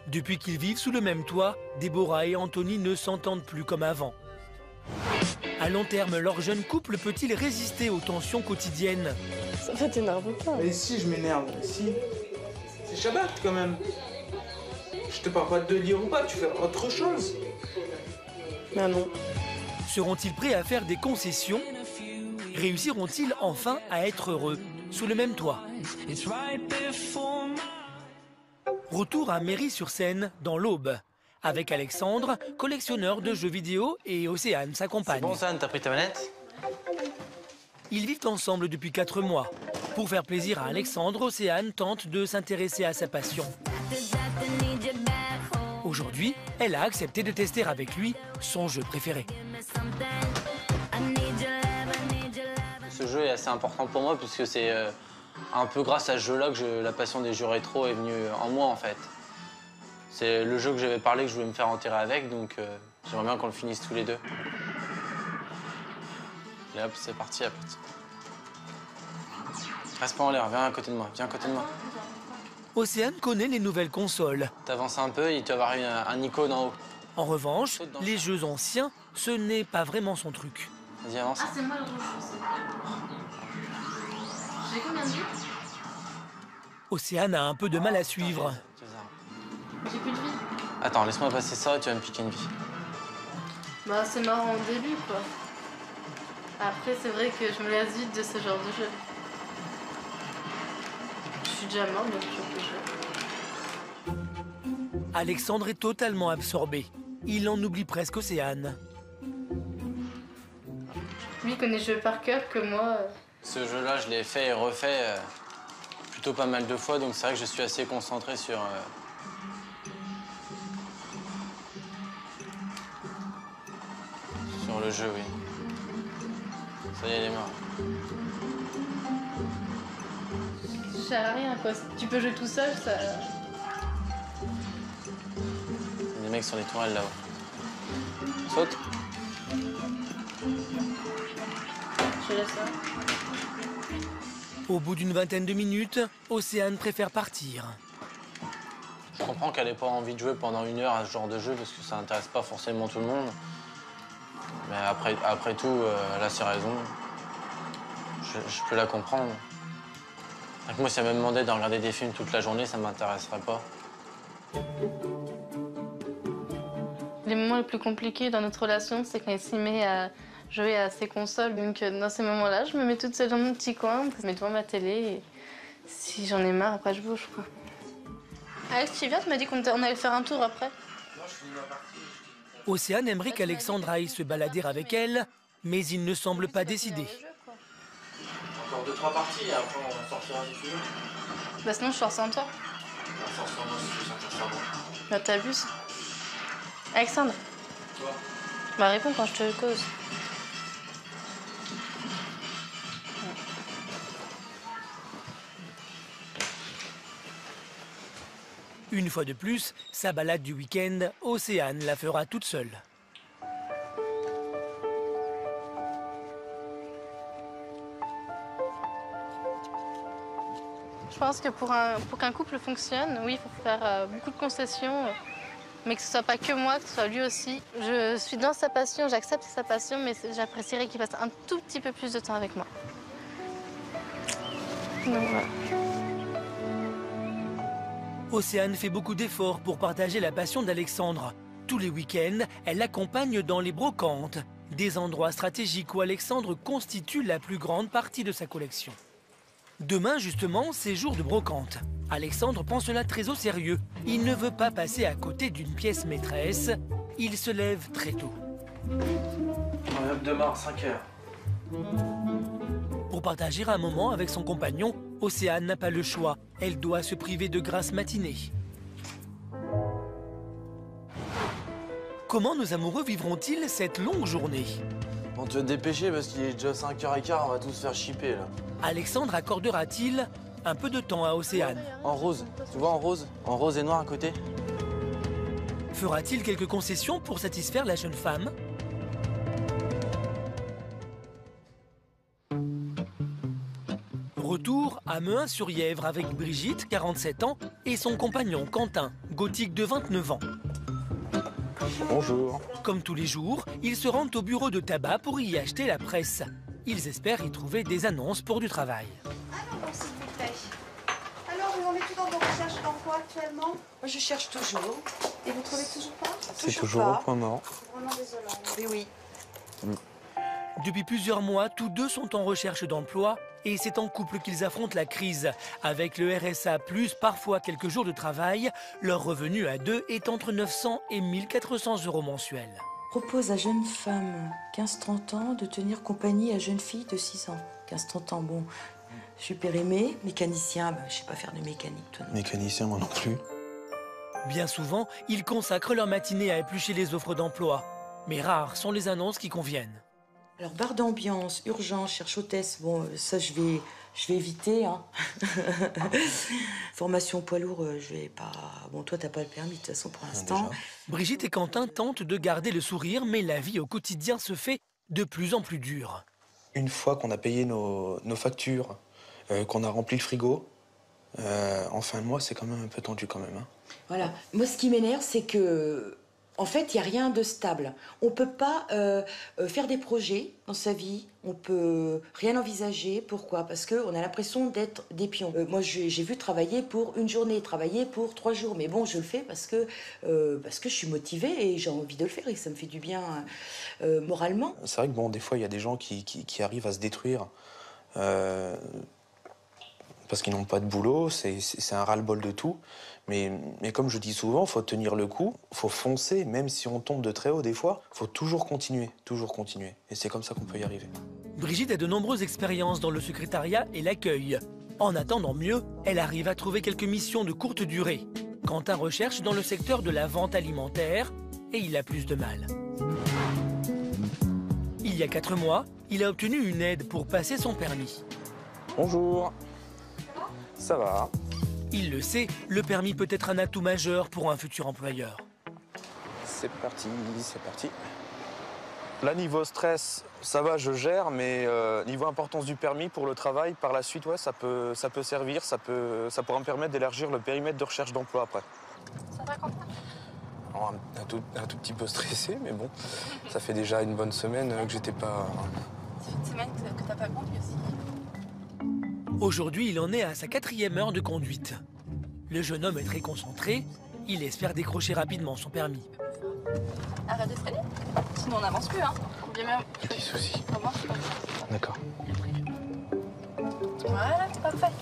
Depuis qu'ils vivent sous le même toit, Déborah et Anthony ne s'entendent plus comme avant. À long terme, leur jeune couple peut-il résister aux tensions quotidiennes? Ça fait t'énerve pas. Mais si, je m'énerve, si. C'est Shabbat quand même. Je te parle pas de lire ou pas, tu fais autre chose. Mais non. Seront-ils prêts à faire des concessions? Réussiront-ils enfin à être heureux sous le même toit? Retour à Méry-sur-Seine, dans l'Aube, avec Alexandre, collectionneur de jeux vidéo, et Océane, sa compagne. Bon, Océane, t'as pris ta manette? Ils vivent ensemble depuis 4 mois. Pour faire plaisir à Alexandre, Océane tente de s'intéresser à sa passion. Aujourd'hui, elle a accepté de tester avec lui son jeu préféré. Ce jeu est assez important pour moi puisque c'est un peu grâce à ce jeu-là que la passion des jeux rétro est venue en moi en fait. C'est le jeu que j'avais parlé que je voulais me faire enterrer avec, donc j'aimerais bien qu'on le finisse tous les deux. Et hop, c'est parti, Reste pas en l'air, viens à côté de moi, Océane connaît les nouvelles consoles. T'avances un peu, il doit y avoir un icône en haut. En revanche, les jeux anciens, ce n'est pas vraiment son truc. Vas-y, avance. Ah, c'est moi le rouge. J'ai combien de vie? Océane a un peu de mal à suivre. J'ai plus de vie. Attends, laisse-moi passer ça et tu vas me piquer une vie. Bah, c'est marrant au début, quoi. Après, c'est vrai que je me lasse vite de ce genre de jeu. Je suis déjà mort, mais je peux jouer. Alexandre est totalement absorbé. Il en oublie presque Océane. Lui connaît le jeu par cœur que moi. Ce jeu-là, je l'ai fait et refait plutôt pas mal de fois, donc c'est vrai que je suis assez concentré sur le jeu, oui. Ça y est, elle est morte. Ça sert à rien, quoi. Tu peux jouer tout seul, ça... Les mecs sur les tourelles, là-haut. Saute. Je laisse ça. Au bout d'une vingtaine de minutes, Océane préfère partir. Je comprends qu'elle n'ait pas envie de jouer pendant 1 heure à ce genre de jeu parce que ça n'intéresse pas forcément tout le monde. Mais après tout, elle a ses raisons. Je peux la comprendre. Donc moi, si elle me demandait de regarder des films toute la journée, ça ne m'intéresserait pas. Les moments les plus compliqués dans notre relation, c'est quand il s'y met à jouer à ses consoles. Donc dans ces moments-là, je me mets toute seule dans mon petit coin, je me mets devant ma télé et si j'en ai marre, après je bouge, quoi. Alex, tu viens? Tu m'as dit qu'on allait faire un tour après. Non, je finis ma partie. Océane aimerait qu'Alexandre aille se balader avec elle, mais il ne semble pas décidé. Encore 2-3 parties et après on sortira si tu veux. Bah sinon je sors sans toi. On sort sans moi si tu sortir sans moi. Bah t'abuses. Alexandre. Quoi? Bah réponds quand je te cause. Une fois de plus, sa balade du week-end, Océane la fera toute seule. Je pense que pour qu'un couple fonctionne, oui, il faut faire beaucoup de concessions, mais que ce soit pas que moi, que ce soit lui aussi. Je suis dans sa passion, j'accepte sa passion, mais j'apprécierais qu'il passe un tout petit peu plus de temps avec moi. Donc voilà. Océane fait beaucoup d'efforts pour partager la passion d'Alexandre. Tous les week-ends, elle l'accompagne dans les brocantes, des endroits stratégiques où Alexandre constitue la plus grande partie de sa collection. Demain, justement, c'est jour de brocante. Alexandre prend cela très au sérieux. Il ne veut pas passer à côté d'une pièce maîtresse. Il se lève très tôt. On revient demain à 5h. Pour partager un moment avec son compagnon, Océane n'a pas le choix. Elle doit se priver de grasses matinées. Comment nos amoureux vivront-ils cette longue journée? Bon, tu vas te dépêcher parce qu'il est déjà 5h15, on va tous se faire chipper là. Alexandre accordera-t-il un peu de temps à Océane. En rose, tu vois, en rose et noir à côté. Fera-t-il quelques concessions pour satisfaire la jeune femme? Retour à Mehun-sur-Yèvre avec Brigitte, 47 ans, et son compagnon Quentin, gothique de 29 ans. Bonjour. Comme tous les jours, ils se rendent au bureau de tabac pour y acheter la presse. Ils espèrent y trouver des annonces pour du travail. Alors, s'il vous plaît. Alors, vous en êtes tout dans vos recherches d'emploi actuellement? Moi, je cherche toujours. Et vous trouvez toujours pas? C'est toujours au point mort. Vraiment désolante. Oui, oui. Depuis plusieurs mois, tous deux sont en recherche d'emploi et c'est en couple qu'ils affrontent la crise. Avec le RSA+, parfois quelques jours de travail, leur revenu à deux est entre 900 et 1400 € mensuels. Propose à jeune femme 15-30 ans de tenir compagnie à jeune fille de 6 ans. 15-30 ans, bon, je suis périmée, mécanicien, je sais pas faire de mécanique, toi non. Mécanicien, moi non plus. Bien souvent, ils consacrent leur matinée à éplucher les offres d'emploi. Mais rares sont les annonces qui conviennent. Alors, bar d'ambiance, urgence, cherche hôtesse, bon, ça je vais éviter. Hein. Formation poids lourd, je vais pas... Bon, toi, t'as pas le permis de toute façon pour l'instant. Brigitte et Quentin tentent de garder le sourire, mais la vie au quotidien se fait de plus en plus dure. Une fois qu'on a payé nos factures, qu'on a rempli le frigo, en fin de mois, c'est quand même un peu tendu quand même. Hein. Voilà. Moi, ce qui m'énerve, c'est que... En fait, il n'y a rien de stable. On ne peut pas faire des projets dans sa vie, on ne peut rien envisager. Pourquoi? Parce qu'on a l'impression d'être des pions. Moi, j'ai vu travailler pour une journée, travailler pour 3 jours. Mais bon, je le fais parce que je suis motivée et j'ai envie de le faire et que ça me fait du bien moralement. C'est vrai que bon, des fois, il y a des gens qui arrivent à se détruire parce qu'ils n'ont pas de boulot, c'est un ras-le-bol de tout. Mais comme je dis souvent, il faut tenir le coup, il faut foncer, même si on tombe de très haut des fois, il faut toujours continuer. Et c'est comme ça qu'on peut y arriver. Brigitte a de nombreuses expériences dans le secrétariat et l'accueil. En attendant mieux, elle arrive à trouver quelques missions de courte durée. Quentin recherche dans le secteur de la vente alimentaire et il a plus de mal. Il y a 4 mois, il a obtenu une aide pour passer son permis. Bonjour. Ça va? Il le sait, le permis peut être un atout majeur pour un futur employeur. C'est parti. Là, niveau stress, ça va, je gère, mais niveau importance du permis pour le travail, par la suite, ouais, ça peut servir, ça pourra me permettre d'élargir le périmètre de recherche d'emploi après. Ça va, Quentin? Un tout petit peu stressé, mais bon, ça fait déjà une bonne semaine que j'étais pas... C'est une semaine que t'as pas conduit aussi. Aujourd'hui, il en est à sa 4e heure de conduite. Le jeune homme est très concentré. Il espère décrocher rapidement son permis. Arrête de freiner, sinon on n'avance plus. Hein. Petit souci. D'accord. Voilà, c'est parfait.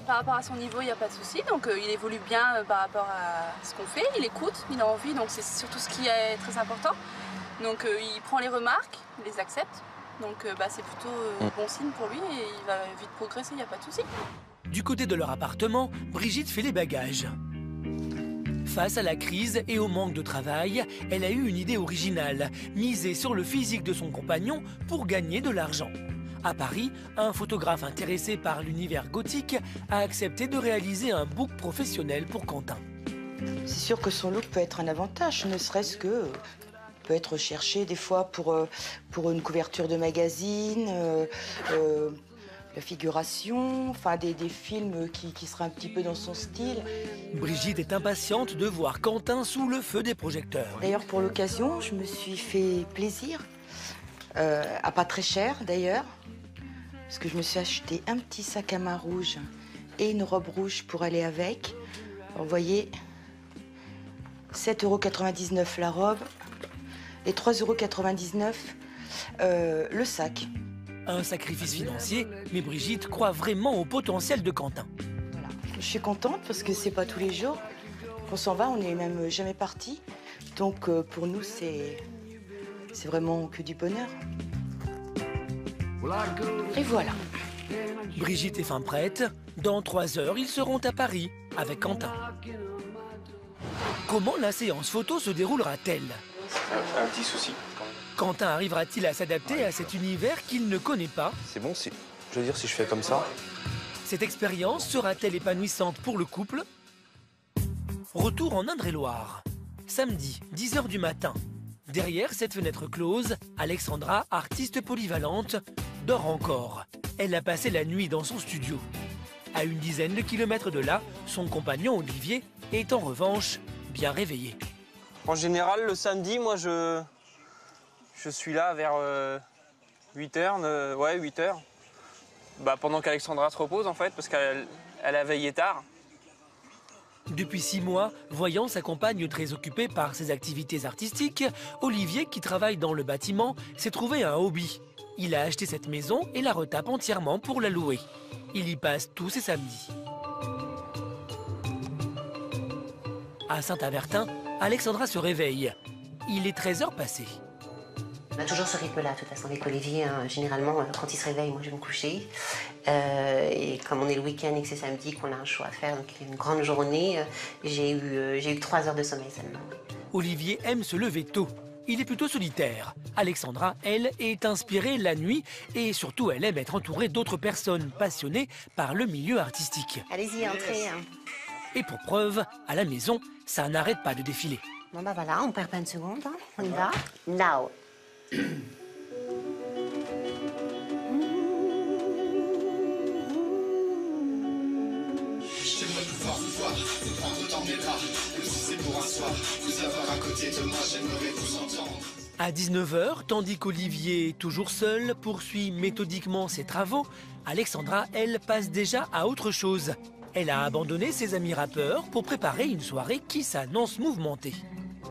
Par rapport à son niveau, il n'y a pas de souci. Donc il évolue bien par rapport à ce qu'on fait. Il écoute, il a envie, donc c'est surtout ce qui est très important. Donc il prend les remarques, il les accepte. Donc c'est plutôt bon signe pour lui et il va vite progresser, il n'y a pas de souci. Du côté de leur appartement, Brigitte fait les bagages. Face à la crise et au manque de travail, elle a eu une idée originale, miser sur le physique de son compagnon pour gagner de l'argent. À Paris, un photographe intéressé par l'univers gothique a accepté de réaliser un book professionnel pour Quentin. C'est sûr que son look peut être un avantage, ne serait-ce que... peut être recherché des fois pour une couverture de magazine, la figuration, enfin des films qui seraient un petit peu dans son style. Brigitte est impatiente de voir Quentin sous le feu des projecteurs. D'ailleurs, pour l'occasion, je me suis fait plaisir, à pas très cher d'ailleurs, parce que je me suis acheté un petit sac à main rouge et une robe rouge pour aller avec. Alors, vous voyez, 7,99 € la robe. Et 3,99 € le sac. Un sacrifice financier, mais Brigitte croit vraiment au potentiel de Quentin. Voilà. Je suis contente parce que c'est pas tous les jours qu'on s'en va, on n'est même jamais parti. Donc pour nous, c'est vraiment que du bonheur. Et voilà. Brigitte est fin prête. Dans 3 heures, ils seront à Paris avec Quentin. Comment la séance photo se déroulera-t-elle ? Un petit souci. Quentin arrivera-t-il à s'adapter à cet univers qu'il ne connaît pas? C'est bon, je veux dire, si je fais comme ça, Cette expérience sera-t-elle épanouissante pour le couple? Retour en Indre-et-Loire. Samedi, 10 h du matin. Derrière cette fenêtre close, Alexandra, artiste polyvalente, dort encore. Elle a passé la nuit dans son studio. À une dizaine de kilomètres de là, son compagnon Olivier est en revanche bien réveillé. En général, le samedi, moi, je suis là vers 8 h, ouais, 8 h. Bah, pendant qu'Alexandra se repose, en fait, parce qu'elle a veillé tard. Depuis 6 mois, voyant sa compagne très occupée par ses activités artistiques, Olivier, qui travaille dans le bâtiment, s'est trouvé un hobby. Il a acheté cette maison et la retape entièrement pour la louer. Il y passe tous ses samedis. À Saint-Avertin, Alexandra se réveille. Il est 13 h passées. On a toujours ce rythme-là, de toute façon, avec Olivier. Hein, généralement, quand il se réveille, moi, je vais me coucher. Et comme on est le week-end et que c'est samedi, qu'on a un choix à faire, donc il y a une grande journée, j'ai eu 3 heures de sommeil seulement. Olivier aime se lever tôt. Il est plutôt solitaire. Alexandra, elle, est inspirée la nuit et surtout, elle aime être entourée d'autres personnes passionnées par le milieu artistique. Allez-y, entrez. Hein. Et pour preuve, à la maison, ça n'arrête pas de défiler. Bon, bah voilà, on perd pas une seconde. Hein. On y va. Now. À 19 h, tandis qu'Olivier, toujours seul, poursuit méthodiquement ses travaux, Alexandra, elle, passe déjà à autre chose. Elle a abandonné ses amis rappeurs pour préparer une soirée qui s'annonce mouvementée.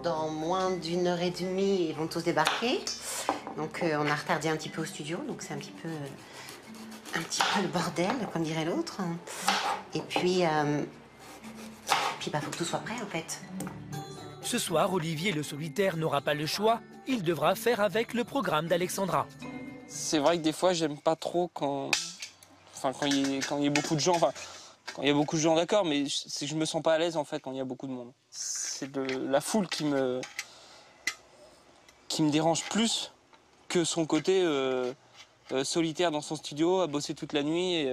Dans moins d'1 h 30, ils vont tous débarquer. Donc on a retardé un petit peu au studio, donc c'est un petit peu le bordel, comme dirait l'autre. Et puis, faut que tout soit prêt en fait. Ce soir, Olivier le solitaire n'aura pas le choix. Il devra faire avec le programme d'Alexandra. C'est vrai que des fois, j'aime pas trop quand il y a beaucoup de gens. Enfin, quand il y a beaucoup de gens, d'accord, mais je me sens pas à l'aise en fait quand il y a beaucoup de monde. C'est la foule qui me dérange plus que son côté solitaire dans son studio, à bosser toute la nuit. Et,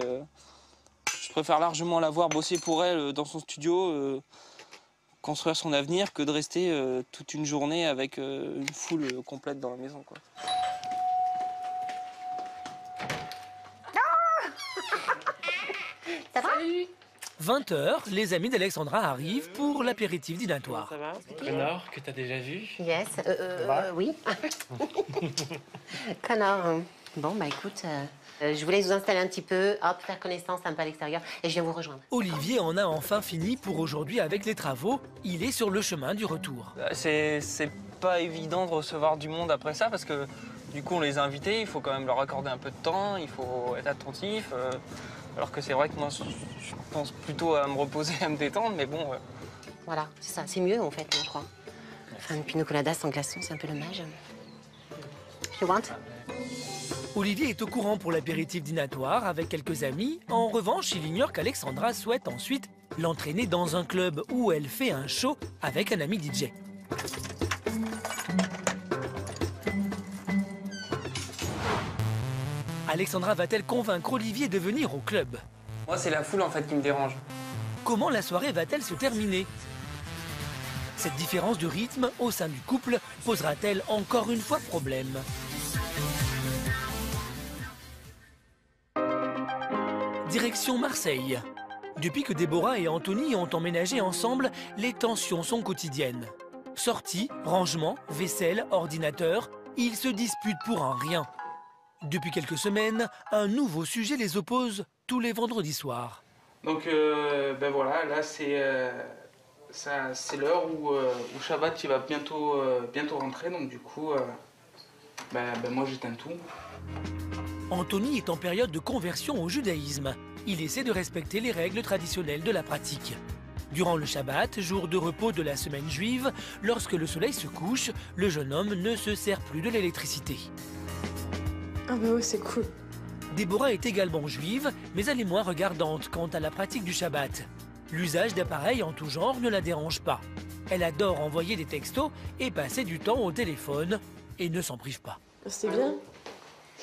je préfère largement la voir bosser pour elle dans son studio, construire son avenir, que de rester toute une journée avec une foule complète dans la maison, quoi. Ça va ? 20 h, les amis d'Alexandra arrivent pour l'apéritif dînatoire. Ça va ? Connor, que t'as déjà vu ? Yes, oui. Connor. Bon, bah écoute, je voulais vous installer un petit peu, hop, faire connaissance un peu à l'extérieur, et je viens vous rejoindre. Olivier en a enfin fini pour aujourd'hui avec les travaux. Il est sur le chemin du retour. C'est pas évident de recevoir du monde après ça, parce que du coup, on les a invités, il faut quand même leur accorder un peu de temps, il faut être attentif. Alors que c'est vrai que moi, je pense plutôt à me reposer, à me détendre, mais bon... Voilà, c'est ça, c'est mieux en fait, moi, je crois. Enfin, une pina colada sans glaçon, c'est un peu dommage. You want? Olivier est au courant pour l'apéritif dînatoire avec quelques amis. En revanche, il ignore qu'Alexandra souhaite ensuite l'entraîner dans un club où elle fait un show avec un ami DJ. Alexandra va-t-elle convaincre Olivier de venir au club? Moi, c'est la foule en fait qui me dérange. Comment la soirée va-t-elle se terminer? Cette différence de rythme au sein du couple posera-t-elle encore une fois problème? Direction Marseille. Depuis que Déborah et Anthony ont emménagé ensemble, les tensions sont quotidiennes. Sorties, rangements, vaisselle, ordinateur, ils se disputent pour un rien. Depuis quelques semaines, un nouveau sujet les oppose tous les vendredis soirs. Donc ben voilà, là c'est l'heure où Shabbat il va bientôt rentrer, donc du coup moi j'éteins tout. Anthony est en période de conversion au judaïsme. Il essaie de respecter les règles traditionnelles de la pratique. Durant le Shabbat, jour de repos de la semaine juive, lorsque le soleil se couche, le jeune homme ne se sert plus de l'électricité. Ah bah ouais, c'est cool. Déborah est également juive, mais elle est moins regardante quant à la pratique du Shabbat. L'usage d'appareils en tout genre ne la dérange pas. Elle adore envoyer des textos et passer du temps au téléphone et ne s'en prive pas. C'est bien.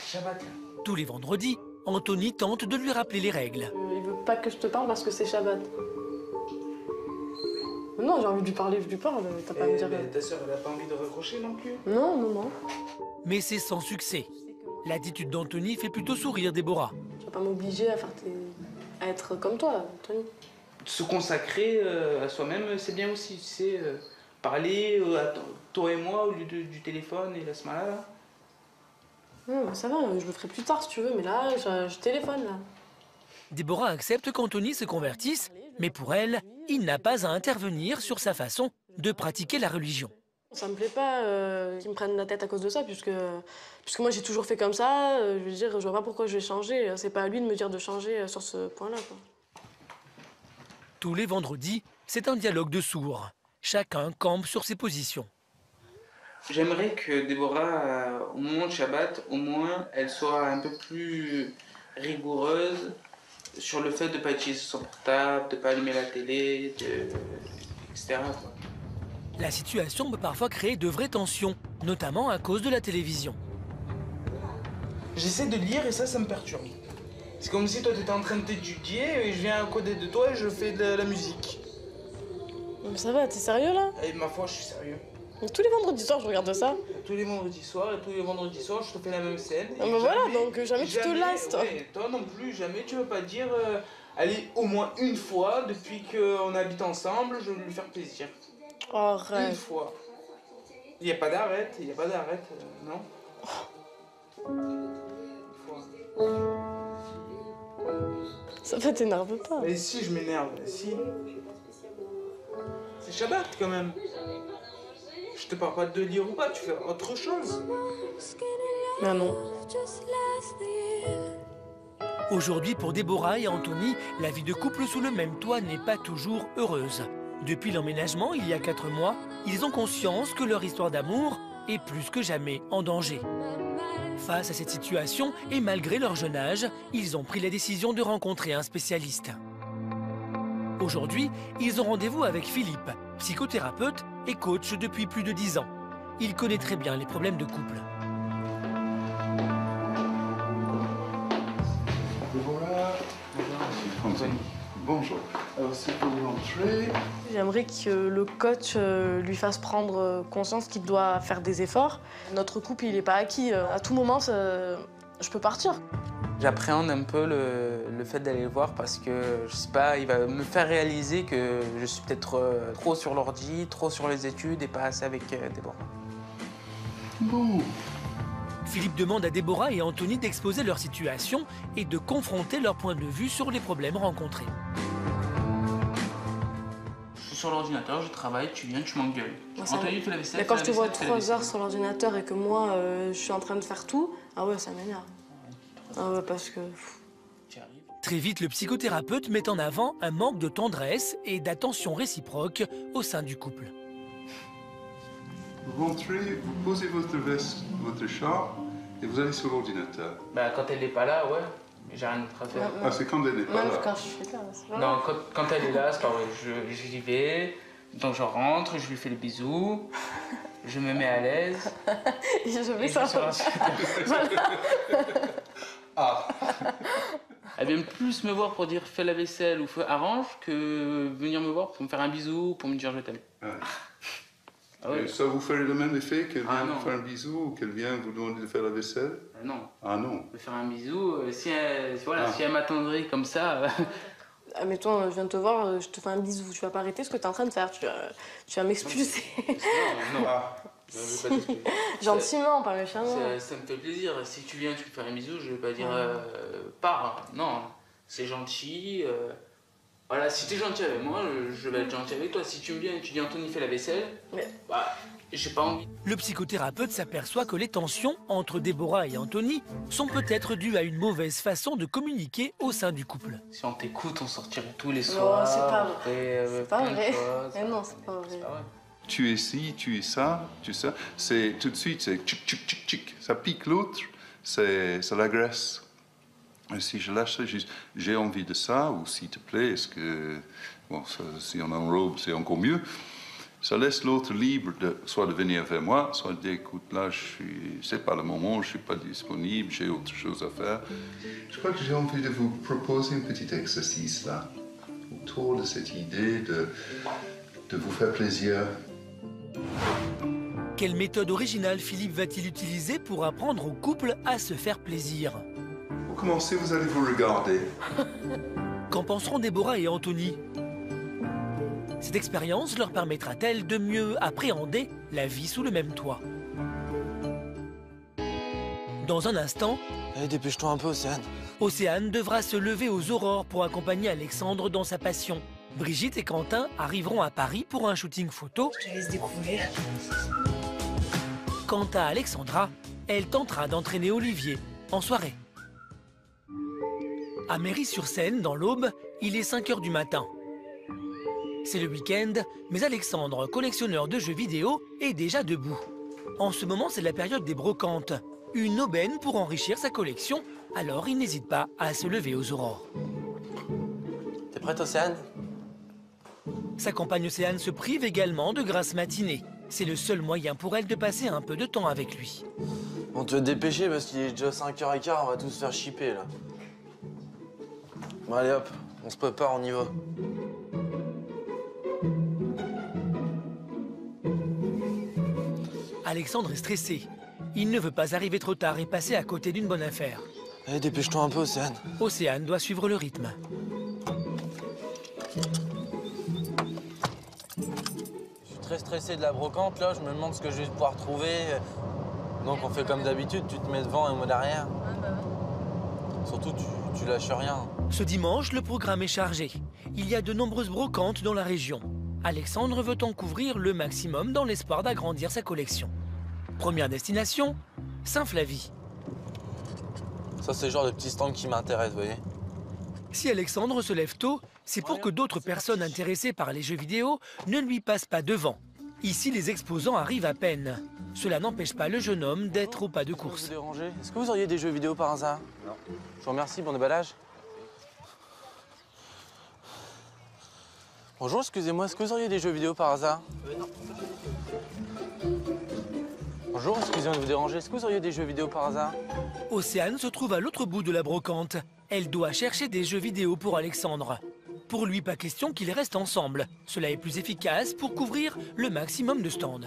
Shabbat. Tous les vendredis, Anthony tente de lui rappeler les règles. Il veut pas que je te parle parce que c'est Shabbat. Non, j'ai envie de lui parler, je lui parle. T'as pas à me dire... Ta sœur, elle a pas envie de raccrocher non plus? Non, non, non. Mais c'est sans succès. L'attitude d'Anthony fait plutôt sourire Déborah. Tu vas pas m'obliger à être comme toi, Anthony. Se consacrer à soi-même, c'est bien aussi, tu sais, parler à toi et moi au lieu du téléphone et la smala. Non, ça va, je le ferai plus tard si tu veux, mais là, je téléphone là. Déborah accepte qu'Anthony se convertisse, mais pour elle, il n'a pas à intervenir sur sa façon de pratiquer la religion. Ça me plaît pas qu'ils me prennent la tête à cause de ça, puisque moi j'ai toujours fait comme ça. Je veux dire, je vois pas pourquoi je vais changer. C'est pas à lui de me dire de changer sur ce point-là, quoi. Tous les vendredis, c'est un dialogue de sourds. Chacun campe sur ses positions. J'aimerais que Déborah, au moment de Shabbat, au moins, elle soit un peu plus rigoureuse sur le fait de ne pas utiliser son portable, de ne pas allumer la télé, etc. quoi. La situation peut parfois créer de vraies tensions, notamment à cause de la télévision. J'essaie de lire et ça me perturbe. C'est comme si toi, tu étais en train de t'étudier et je viens à côté de toi et je fais de la musique. Mais ça va, t'es sérieux là? Et ma foi, je suis sérieux. Tous les vendredis soirs, je regarde ça. Tous les vendredis soirs et tous les vendredis soirs, je te fais la même scène. Ah bah voilà, donc jamais tu te lasses, toi. Ouais, toi non plus, jamais tu veux pas dire, allez, au moins une fois, depuis qu'on habite ensemble, je veux lui faire plaisir. Arrête. Une fois. Il n'y a pas d'arrête, non? Une fois. Ça va, t'énerve pas. Mais si, je m'énerve, si. C'est Shabbat quand même. Je te parle pas de lire ou pas, tu fais autre chose. Ah non. Aujourd'hui, pour Déborah et Anthony, la vie de couple sous le même toit n'est pas toujours heureuse. Depuis l'emménagement, il y a 4 mois, ils ont conscience que leur histoire d'amour est plus que jamais en danger. Face à cette situation, et malgré leur jeune âge, ils ont pris la décision de rencontrer un spécialiste. Aujourd'hui, ils ont rendez-vous avec Philippe, psychothérapeute et coach depuis plus de 10 ans. Il connaît très bien les problèmes de couple. Voilà. Anthony. Bonjour. Alors c'est pour l'entrée. J'aimerais que le coach lui fasse prendre conscience qu'il doit faire des efforts. Notre couple, il n'est pas acquis. À tout moment, je peux partir. J'appréhende un peu le fait d'aller le voir parce que, je sais pas, il va me faire réaliser que je suis peut-être trop sur l'ordi, trop sur les études et pas assez avec Déborah. Bon. Philippe demande à Déborah et Anthony d'exposer leur situation et de confronter leur point de vue sur les problèmes rencontrés. Je suis sur l'ordinateur, je travaille, tu viens, tu m'engueules. Anthony fait la vaisselle. Mais quand je te vois 3 heures sur l'ordinateur et que moi, je suis en train de faire tout, ah ouais, ça m'énerve. Ah ouais, parce que... Très vite, le psychothérapeute met en avant un manque de tendresse et d'attention réciproque au sein du couple. Vous rentrez, vous posez votre veste, votre écharpe et vous allez sur l'ordinateur. Bah quand elle n'est pas là, ouais, j'ai rien d'autre à faire. Ah, c'est quand elle n'est pas là. Même quand je suis là, c'est pas Non, quand elle est là, c'est pas vrai. J'y vais, donc je rentre, je lui fais le bisou, je me mets à l'aise. Et je mets ça. Ah. Elle vient plus me voir pour dire fais la vaisselle ou arrange que venir me voir pour me faire un bisou, pour me dire je t'aime. Ouais. Ah ouais. Et ça vous ferait le même effet qu'elle vient vous faire un bisou ou qu'elle vient vous demander de faire la vaisselle? Non. Ah non. Me faire un bisou, si elle m'attendrait comme ça... Admettons, je viens de te voir, je te fais un bisou, tu vas pas arrêter ce que tu es en train de faire, tu vas m'expulser. Non, non. Je vais pas t'expliquer. Gentiment, pas méchamment. Ça me fait plaisir. Si tu viens, tu me fais un bisou, je vais pas dire pars. Non, c'est gentil. Voilà, si tu es gentil avec moi, je vais être gentil avec toi. Si tu me viens et tu dis Anthony fait la vaisselle, bah, j'ai pas envie. Le psychothérapeute s'aperçoit que les tensions entre Déborah et Anthony sont peut-être dues à une mauvaise façon de communiquer au sein du couple. Si on t'écoute, on sortirait tous les soirs. Non, c'est pas vrai. C'est pas vrai. Mais non, c'est pas vrai. Tu es ci, tu es ça, tu sais. C'est tout de suite, c'est tchic, tchic, tchic, tchic. Ça pique l'autre, ça l'agresse. Et si je lâche ça, j'ai envie de ça, ou s'il te plaît, est-ce que... Bon, ça, si on enrobe, c'est encore mieux. Ça laisse l'autre libre soit de venir vers moi, soit de dire, écoute, là, c'est pas le moment, je suis pas disponible, j'ai autre chose à faire. Je crois que j'ai envie de vous proposer un petit exercice là, autour de cette idée de vous faire plaisir. Quelle méthode originale Philippe va-t-il utiliser pour apprendre au couple à se faire plaisir? Pour commencer, vous allez vous regarder. Qu'en penseront Déborah et Anthony? Cette expérience leur permettra-t-elle de mieux appréhender la vie sous le même toit? Dans un instant... Allez, dépêche-toi un peu, Océane. Océane devra se lever aux aurores pour accompagner Alexandre dans sa passion. Brigitte et Quentin arriveront à Paris pour un shooting photo. Je te laisse découvrir. Quant à Alexandra, elle tentera d'entraîner Olivier en soirée. À Méry-sur-Seine, dans l'Aube, il est 5 h du matin. C'est le week-end, mais Alexandre, collectionneur de jeux vidéo, est déjà debout. En ce moment, c'est la période des brocantes. Une aubaine pour enrichir sa collection, alors il n'hésite pas à se lever aux aurores. T'es prête, Océane? Sa compagne Océane se prive également de grasses matinées. C'est le seul moyen pour elle de passer un peu de temps avec lui. Bon, tu vas te dépêcher parce qu'il est déjà 5h15, on va tous se faire chipper là. Bon, allez hop, on se prépare, on y va. Alexandre est stressé. Il ne veut pas arriver trop tard et passer à côté d'une bonne affaire. Allez, dépêche-toi un peu, Océane. Océane doit suivre le rythme. Je suis très stressé de la brocante là, je me demande ce que je vais pouvoir trouver. Donc on fait comme d'habitude, tu te mets devant et moi derrière. Surtout, tu lâches rien. Ce dimanche, le programme est chargé. Il y a de nombreuses brocantes dans la région. Alexandre veut en couvrir le maximum dans l'espoir d'agrandir sa collection. Première destination, Saint-Flavie. Ça, c'est le genre de petit stand qui m'intéresse, vous voyez. Si Alexandre se lève tôt, c'est pour que d'autres personnes intéressées par les jeux vidéo ne lui passent pas devant. Ici, les exposants arrivent à peine. Cela n'empêche pas le jeune homme d'être au pas de course. Est-ce que vous auriez des jeux vidéo par hasard? Non. Je vous remercie, bon déballage. Bonjour, excusez-moi, est-ce que vous auriez des jeux vidéo par hasard? Non. Bonjour, excusez-moi de vous déranger, est-ce que vous auriez des jeux vidéo par hasard? Océane se trouve à l'autre bout de la brocante. Elle doit chercher des jeux vidéo pour Alexandre. Pour lui, pas question qu'ils restent ensemble. Cela est plus efficace pour couvrir le maximum de stands.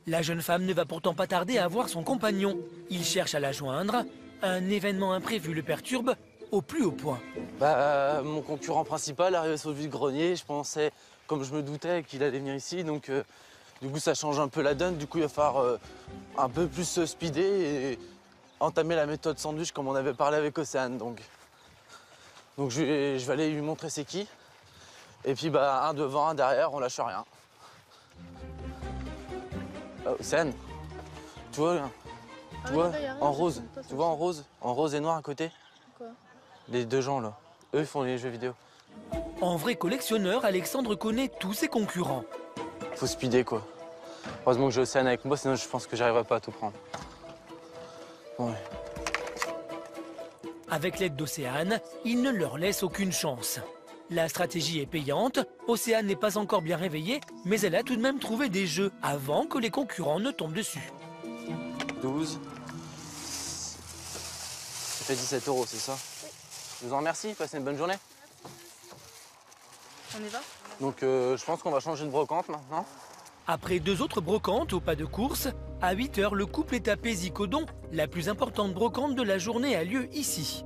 La jeune femme ne va pourtant pas tarder à voir son compagnon. Il cherche à la joindre. Un événement imprévu le perturbe au plus haut point. Mon concurrent principal arrivait sur le vide-grenier. Je pensais, comme je me doutais, qu'il allait venir ici. Donc, du coup, ça change un peu la donne. Du coup, il va falloir un peu plus se speeder et entamer la méthode sandwich comme on avait parlé avec Océane. Donc je vais aller lui montrer c'est qui. Et puis, un devant, un derrière, on lâche rien. Océane, tu vois, là, tu vois, en rose, tu vois en rose et noir à côté. Quoi? Les deux gens là, eux ils font les jeux vidéo. En vrai collectionneur, Alexandre connaît tous ses concurrents. Faut speeder quoi. Heureusement que j'ai Océane avec moi, sinon je pense que j'arriverai pas à tout prendre. Ouais. Avec l'aide d'Océane, il ne leur laisse aucune chance. La stratégie est payante, Océane n'est pas encore bien réveillée, mais elle a tout de même trouvé des jeux avant que les concurrents ne tombent dessus. 12. Ça fait 17 €, c'est ça? Je vous en remercie, passez une bonne journée. On y va? Donc je pense qu'on va changer de brocante maintenant. Après 2 autres brocantes au pas de course, à 8 h, le couple est à Pézicodon. La plus importante brocante de la journée a lieu ici.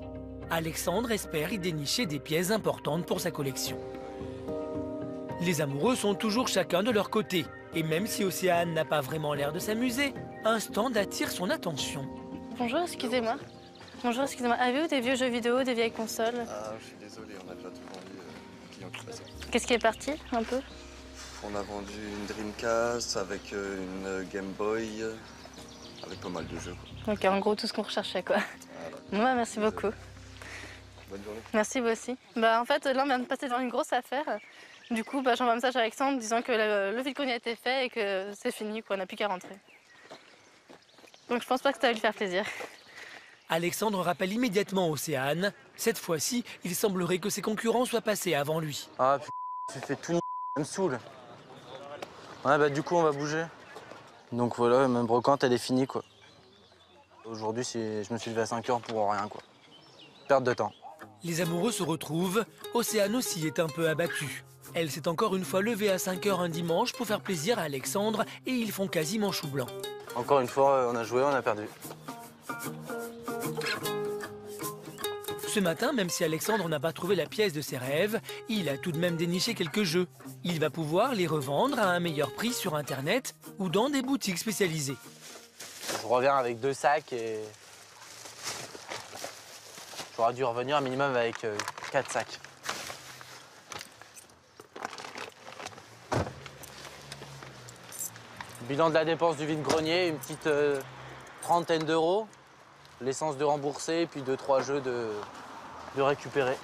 Alexandre espère y dénicher des pièces importantes pour sa collection. Les amoureux sont toujours chacun de leur côté. Et même si Océane n'a pas vraiment l'air de s'amuser, un stand attire son attention. Bonjour, excusez-moi. Bonjour, excusez-moi. Avez-vous des vieux jeux vidéo, des vieilles consoles? Ah, je suis désolé, on a déjà tout vendu, client qui passait. Qu'est-ce qui est parti, un peu? On a vendu une Dreamcast avec une Game Boy, avec pas mal de jeux. Quoi. Ok, en gros, tout ce qu'on recherchait, quoi. Voilà. Bon, merci beaucoup. Bonne journée. Merci, vous aussi. En fait, là, on vient de passer devant une grosse affaire. Du coup, j'envoie un message à Alexandre disant que le vide-grenier a été fait et que c'est fini, qu'on n'a plus qu'à rentrer. Donc, je pense pas que ça va lui faire plaisir. Alexandre rappelle immédiatement Océane. Cette fois-ci, il semblerait que ses concurrents soient passés avant lui. Ah, tu fais tout, ça me saoule. Ouais, bah du coup, on va bouger. Donc voilà, ma brocante, elle est finie, quoi. Aujourd'hui, je me suis levé à 5 h pour rien, quoi. Perte de temps. Les amoureux se retrouvent. Océane aussi est un peu abattue. Elle s'est encore une fois levée à 5 h un dimanche pour faire plaisir à Alexandre et ils font quasiment chou blanc. Encore une fois, on a joué, on a perdu. Ce matin, même si Alexandre n'a pas trouvé la pièce de ses rêves, il a tout de même déniché quelques jeux. Il va pouvoir les revendre à un meilleur prix sur Internet ou dans des boutiques spécialisées. Je reviens avec 2 sacs et... J'aurais dû revenir un minimum avec 4 sacs. Bilan de la dépense du vide-grenier, une petite trentaine d'euros. L'essence de rembourser, puis 2-3 jeux de récupérer.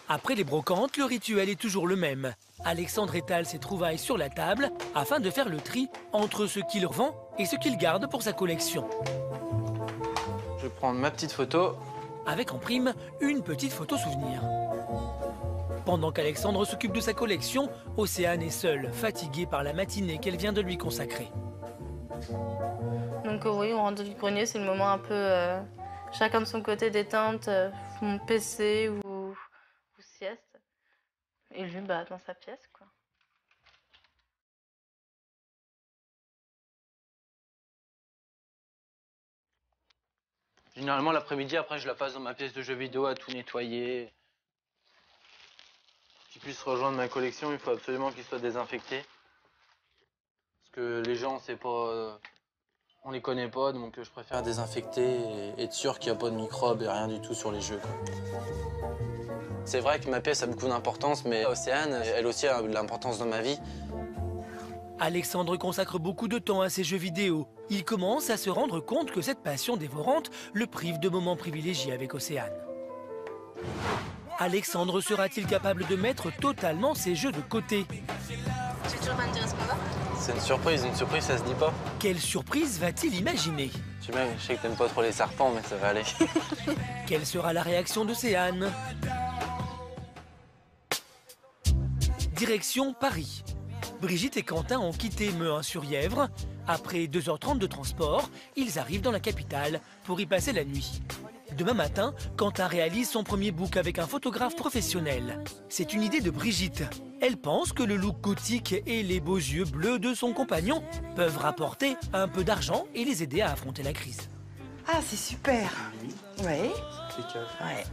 Après les brocantes, le rituel est toujours le même. Alexandre étale ses trouvailles sur la table afin de faire le tri entre ce qu'il revend et ce qu'il garde pour sa collection. Je vais prendre ma petite photo. Avec en prime, une petite photo souvenir. Pendant qu'Alexandre s'occupe de sa collection, Océane est seule, fatiguée par la matinée qu'elle vient de lui consacrer. Donc oui, on rentre du grenier, c'est le moment un peu chacun de son côté détente, mon PC ou sieste. Et lui, bah, dans sa pièce, quoi. Généralement, l'après-midi, après, je la passe dans ma pièce de jeux vidéo à tout nettoyer. Pour qu'il puisse rejoindre ma collection, il faut absolument qu'il soit désinfecté. Parce que les gens, c'est pas... on les connaît pas, donc je préfère désinfecter et être sûr qu'il n'y a pas de microbes et rien du tout sur les jeux, quoi. C'est vrai que ma pièce a beaucoup d'importance, mais Océane, elle aussi a de l'importance dans ma vie. Alexandre consacre beaucoup de temps à ses jeux vidéo. Il commence à se rendre compte que cette passion dévorante le prive de moments privilégiés avec Océane. Alexandre sera-t-il capable de mettre totalement ses jeux de côté? Tu es toujours pas me dire ce qu'on va? C'est une surprise ça se dit pas. Quelle surprise va-t-il imaginer? Tu sais, je sais que t'aimes pas trop les serpents, mais ça va aller. Quelle sera la réaction d'Océane? Direction Paris. Brigitte et Quentin ont quitté Mehun-sur-Yèvre. Après 2h30 de transport, ils arrivent dans la capitale pour y passer la nuit. Demain matin, Quentin réalise son premier book avec un photographe professionnel. C'est une idée de Brigitte. Elle pense que le look gothique et les beaux yeux bleus de son compagnon peuvent rapporter un peu d'argent et les aider à affronter la crise. Ah, c'est super. Oui. Ouais.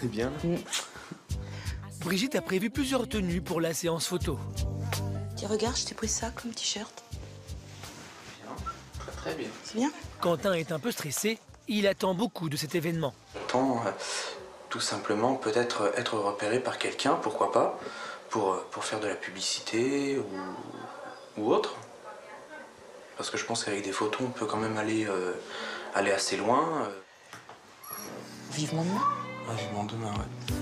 C'est bien. Brigitte a prévu plusieurs tenues pour la séance photo. Tiens, regarde, je t'ai pris ça comme t-shirt. Très bien. C'est bien. Quentin est un peu stressé. Il attend beaucoup de cet événement. J'attends tout simplement peut-être être repéré par quelqu'un, pourquoi pas, pour faire de la publicité ou autre. Parce que je pense qu'avec des photos, on peut quand même aller assez loin. Vivement demain. Ouais, vivement demain, ouais.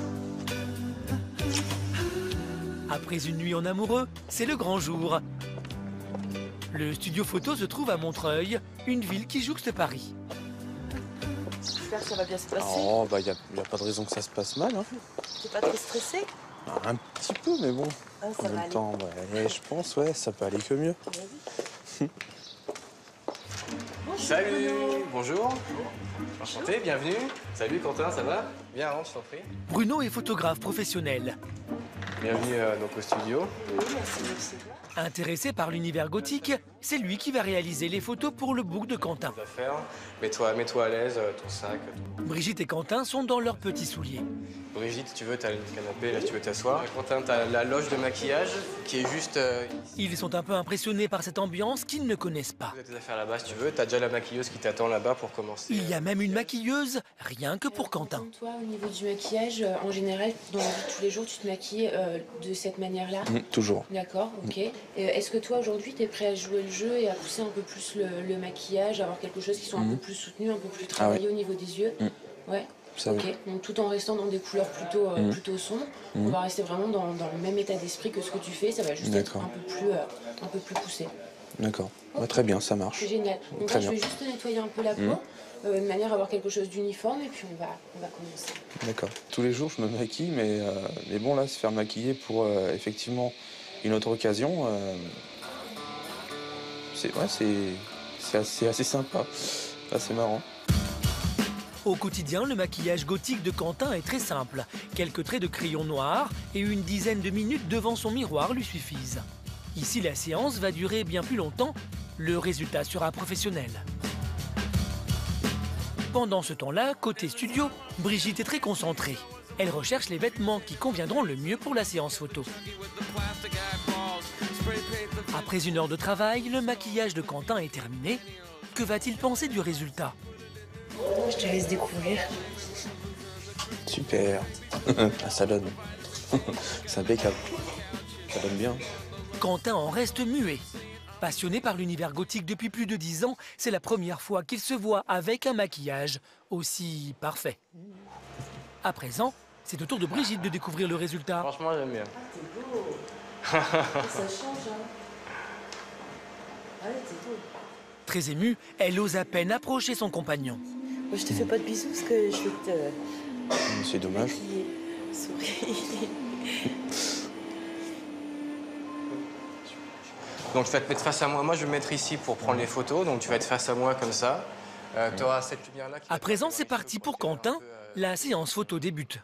Après une nuit en amoureux, c'est le grand jour. Le studio photo se trouve à Montreuil, une ville qui jouxte Paris. J'espère que ça va bien se passer. Oh, bah, y a pas de raison que ça se passe mal, hein. T'es pas trop stressé? Un petit peu, mais bon. Ah, ça en va même aller. temps, ouais, je pense, ouais, ça peut aller que mieux. Salut, bonjour. Enchanté, bienvenue. Salut Quentin, ça va? Bien, rentre, je t'en prie. Bruno est photographe professionnel. Bienvenue donc au studio. Oui, merci. Intéressé par l'univers gothique, c'est lui qui va réaliser les photos pour le book de Quentin. Mets-toi à l'aise, ton sac. Brigitte et Quentin sont dans leurs petits souliers. Brigitte, si tu veux, t'as le canapé, là, si tu veux t'asseoir. Quentin, t'as la loge de maquillage qui est juste... Ils sont un peu impressionnés par cette ambiance qu'ils ne connaissent pas. Tu as tes affaires là-bas si tu veux, t'as déjà la maquilleuse qui t'attend là-bas pour commencer. Il y a même une maquilleuse, rien que pour Quentin. Toi, au niveau du maquillage, en général, dans la vie de tous les jours, tu te maquilles de cette manière-là? Toujours. D'accord, ok. Est-ce que toi, aujourd'hui, tu es prêt à jouer le jeu et à pousser un peu plus le maquillage, avoir quelque chose qui soit un peu plus soutenu, un peu plus travaillé au niveau des yeux? Ouais. Ça, ok, oui. donc tout en restant dans des couleurs plutôt sombres, on va rester vraiment dans le même état d'esprit que ce que tu fais, ça va juste être un peu plus poussé. D'accord. Ouais, très bien, ça marche. C'est génial. Donc Très là, je vais bien. juste nettoyer un peu la peau, de manière à avoir quelque chose d'uniforme, et puis on va commencer. D'accord. Tous les jours, je me maquille, mais bon, là, se faire maquiller pour effectivement une autre occasion, c'est assez sympa, assez marrant. Au quotidien, le maquillage gothique de Quentin est très simple. Quelques traits de crayon noir et une dizaine de minutes devant son miroir lui suffisent. Ici, la séance va durer bien plus longtemps. Le résultat sera professionnel. Pendant ce temps-là, côté studio, Brigitte est très concentrée. Elle recherche les vêtements qui conviendront le mieux pour la séance photo. Après une heure de travail, le maquillage de Quentin est terminé. Que va-t-il penser du résultat? Je te laisse découvrir. Super. Ça donne. C'est impeccable. Ça donne bien. Quentin en reste muet. Passionné par l'univers gothique depuis plus de 10 ans, c'est la première fois qu'il se voit avec un maquillage aussi parfait. À présent, c'est au tour de Brigitte de découvrir le résultat. Franchement, j'aime bien. C'est beau. Ça change, hein. Ouais, c'est beau. Très émue, elle ose à peine approcher son compagnon. Moi, je te fais pas de bisous parce que je vais te... C'est dommage. Souris. Donc tu vas te mettre face à moi. Moi, je vais me mettre ici pour prendre les photos. Donc tu vas être face à moi comme ça. Tu auras cette lumière-là. À présent, c'est parti pour Quentin. La séance photo débute.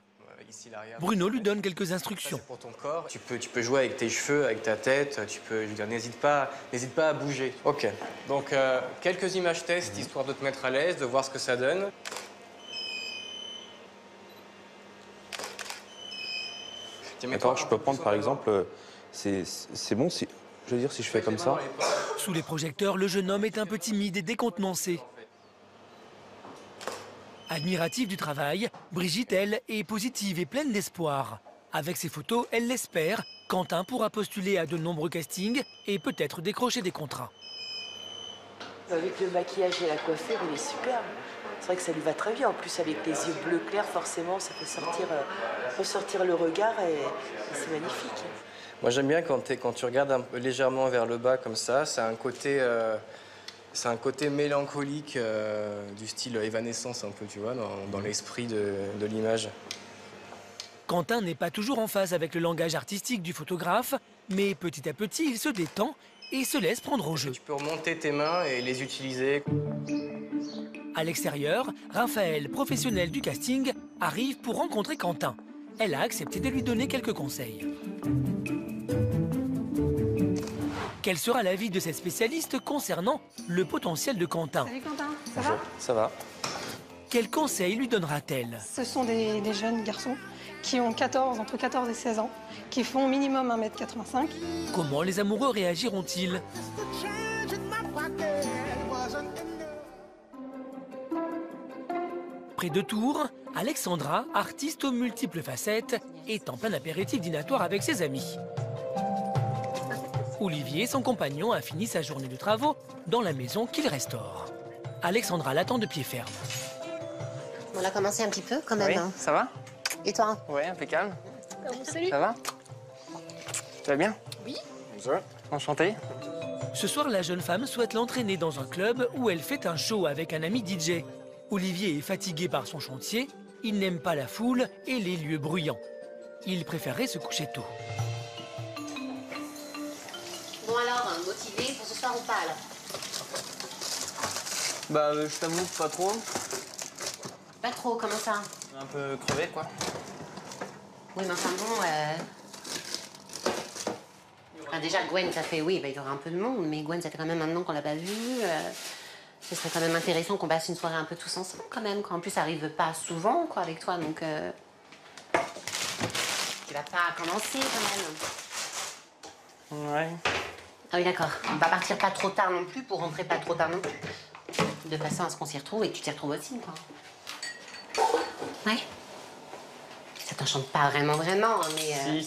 Bruno lui donne quelques instructions. Pour ton corps, tu peux jouer avec tes cheveux, avec ta tête. Tu peux, je veux dire, n'hésite pas à bouger. Ok. Donc quelques images test histoire de te mettre à l'aise, de voir ce que ça donne. D'accord, je peux prendre par exemple, c'est bon si, je veux dire, si je fais comme ça. Sous les projecteurs, le jeune homme est un peu timide et décontenancé. Admirative du travail, Brigitte, elle, est positive et pleine d'espoir. Avec ses photos, elle l'espère, Quentin pourra postuler à de nombreux castings et peut-être décrocher des contrats. Avec le maquillage et la coiffure, il est superbe. C'est vrai que ça lui va très bien. En plus, avec les yeux bleus clairs, forcément, ça fait ressortir le regard et c'est magnifique. Moi, j'aime bien quand tu regardes un peu légèrement vers le bas comme ça. C'est un côté mélancolique du style Evanescence un peu, tu vois, dans l'esprit de l'image. Quentin n'est pas toujours en phase avec le langage artistique du photographe, mais petit à petit, il se détend et se laisse prendre au jeu. Tu peux remonter tes mains et les utiliser. À l'extérieur, Raphaël, professionnelle du casting, arrive pour rencontrer Quentin. Elle a accepté de lui donner quelques conseils. Quel sera l'avis de cette spécialiste concernant le potentiel de Quentin? Salut Quentin, ça va? Ça va. Quels conseils lui donnera-t-elle? Ce sont des jeunes garçons qui ont entre 14 et 16 ans, qui font minimum 1m85. Comment les amoureux réagiront-ils? Près de Tours, Alexandra, artiste aux multiples facettes, est en plein apéritif dînatoire avec ses amis. Olivier, son compagnon, a fini sa journée de travaux dans la maison qu'il restaure. Alexandra l'attend de pied ferme. On a commencé un petit peu quand même. Oui, hein. ça va? Et toi? Ouais, impeccable. Salut. Ça va? Tu vas bien? Oui. Bonjour. Enchanté. Ce soir, la jeune femme souhaite l'entraîner dans un club où elle fait un show avec un ami DJ. Olivier est fatigué par son chantier, il n'aime pas la foule et les lieux bruyants. Il préférerait se coucher tôt. Bon alors, motivé pour ce soir ou pas là? Bah, je t'avoue, pas trop. Pas trop, comment ça? Un peu crevé, quoi. Oui, mais enfin bon, enfin, déjà, Gwen, ça fait, oui, bah, il y aura un peu de monde, mais Gwen, ça fait quand même un an qu'on l'a pas vue. Ce serait quand même intéressant qu'on passe une soirée un peu tous ensemble, quand même. En plus, ça arrive pas souvent, quoi, avec toi, donc... Tu vas pas commencer, quand même. Ouais. Ah oui, d'accord. On va partir pas trop tard non plus, pour rentrer pas trop tard non plus. De façon à ce qu'on s'y retrouve et que tu t'y retrouves aussi, quoi. Ouais. Ça t'enchante pas vraiment, mais... Si,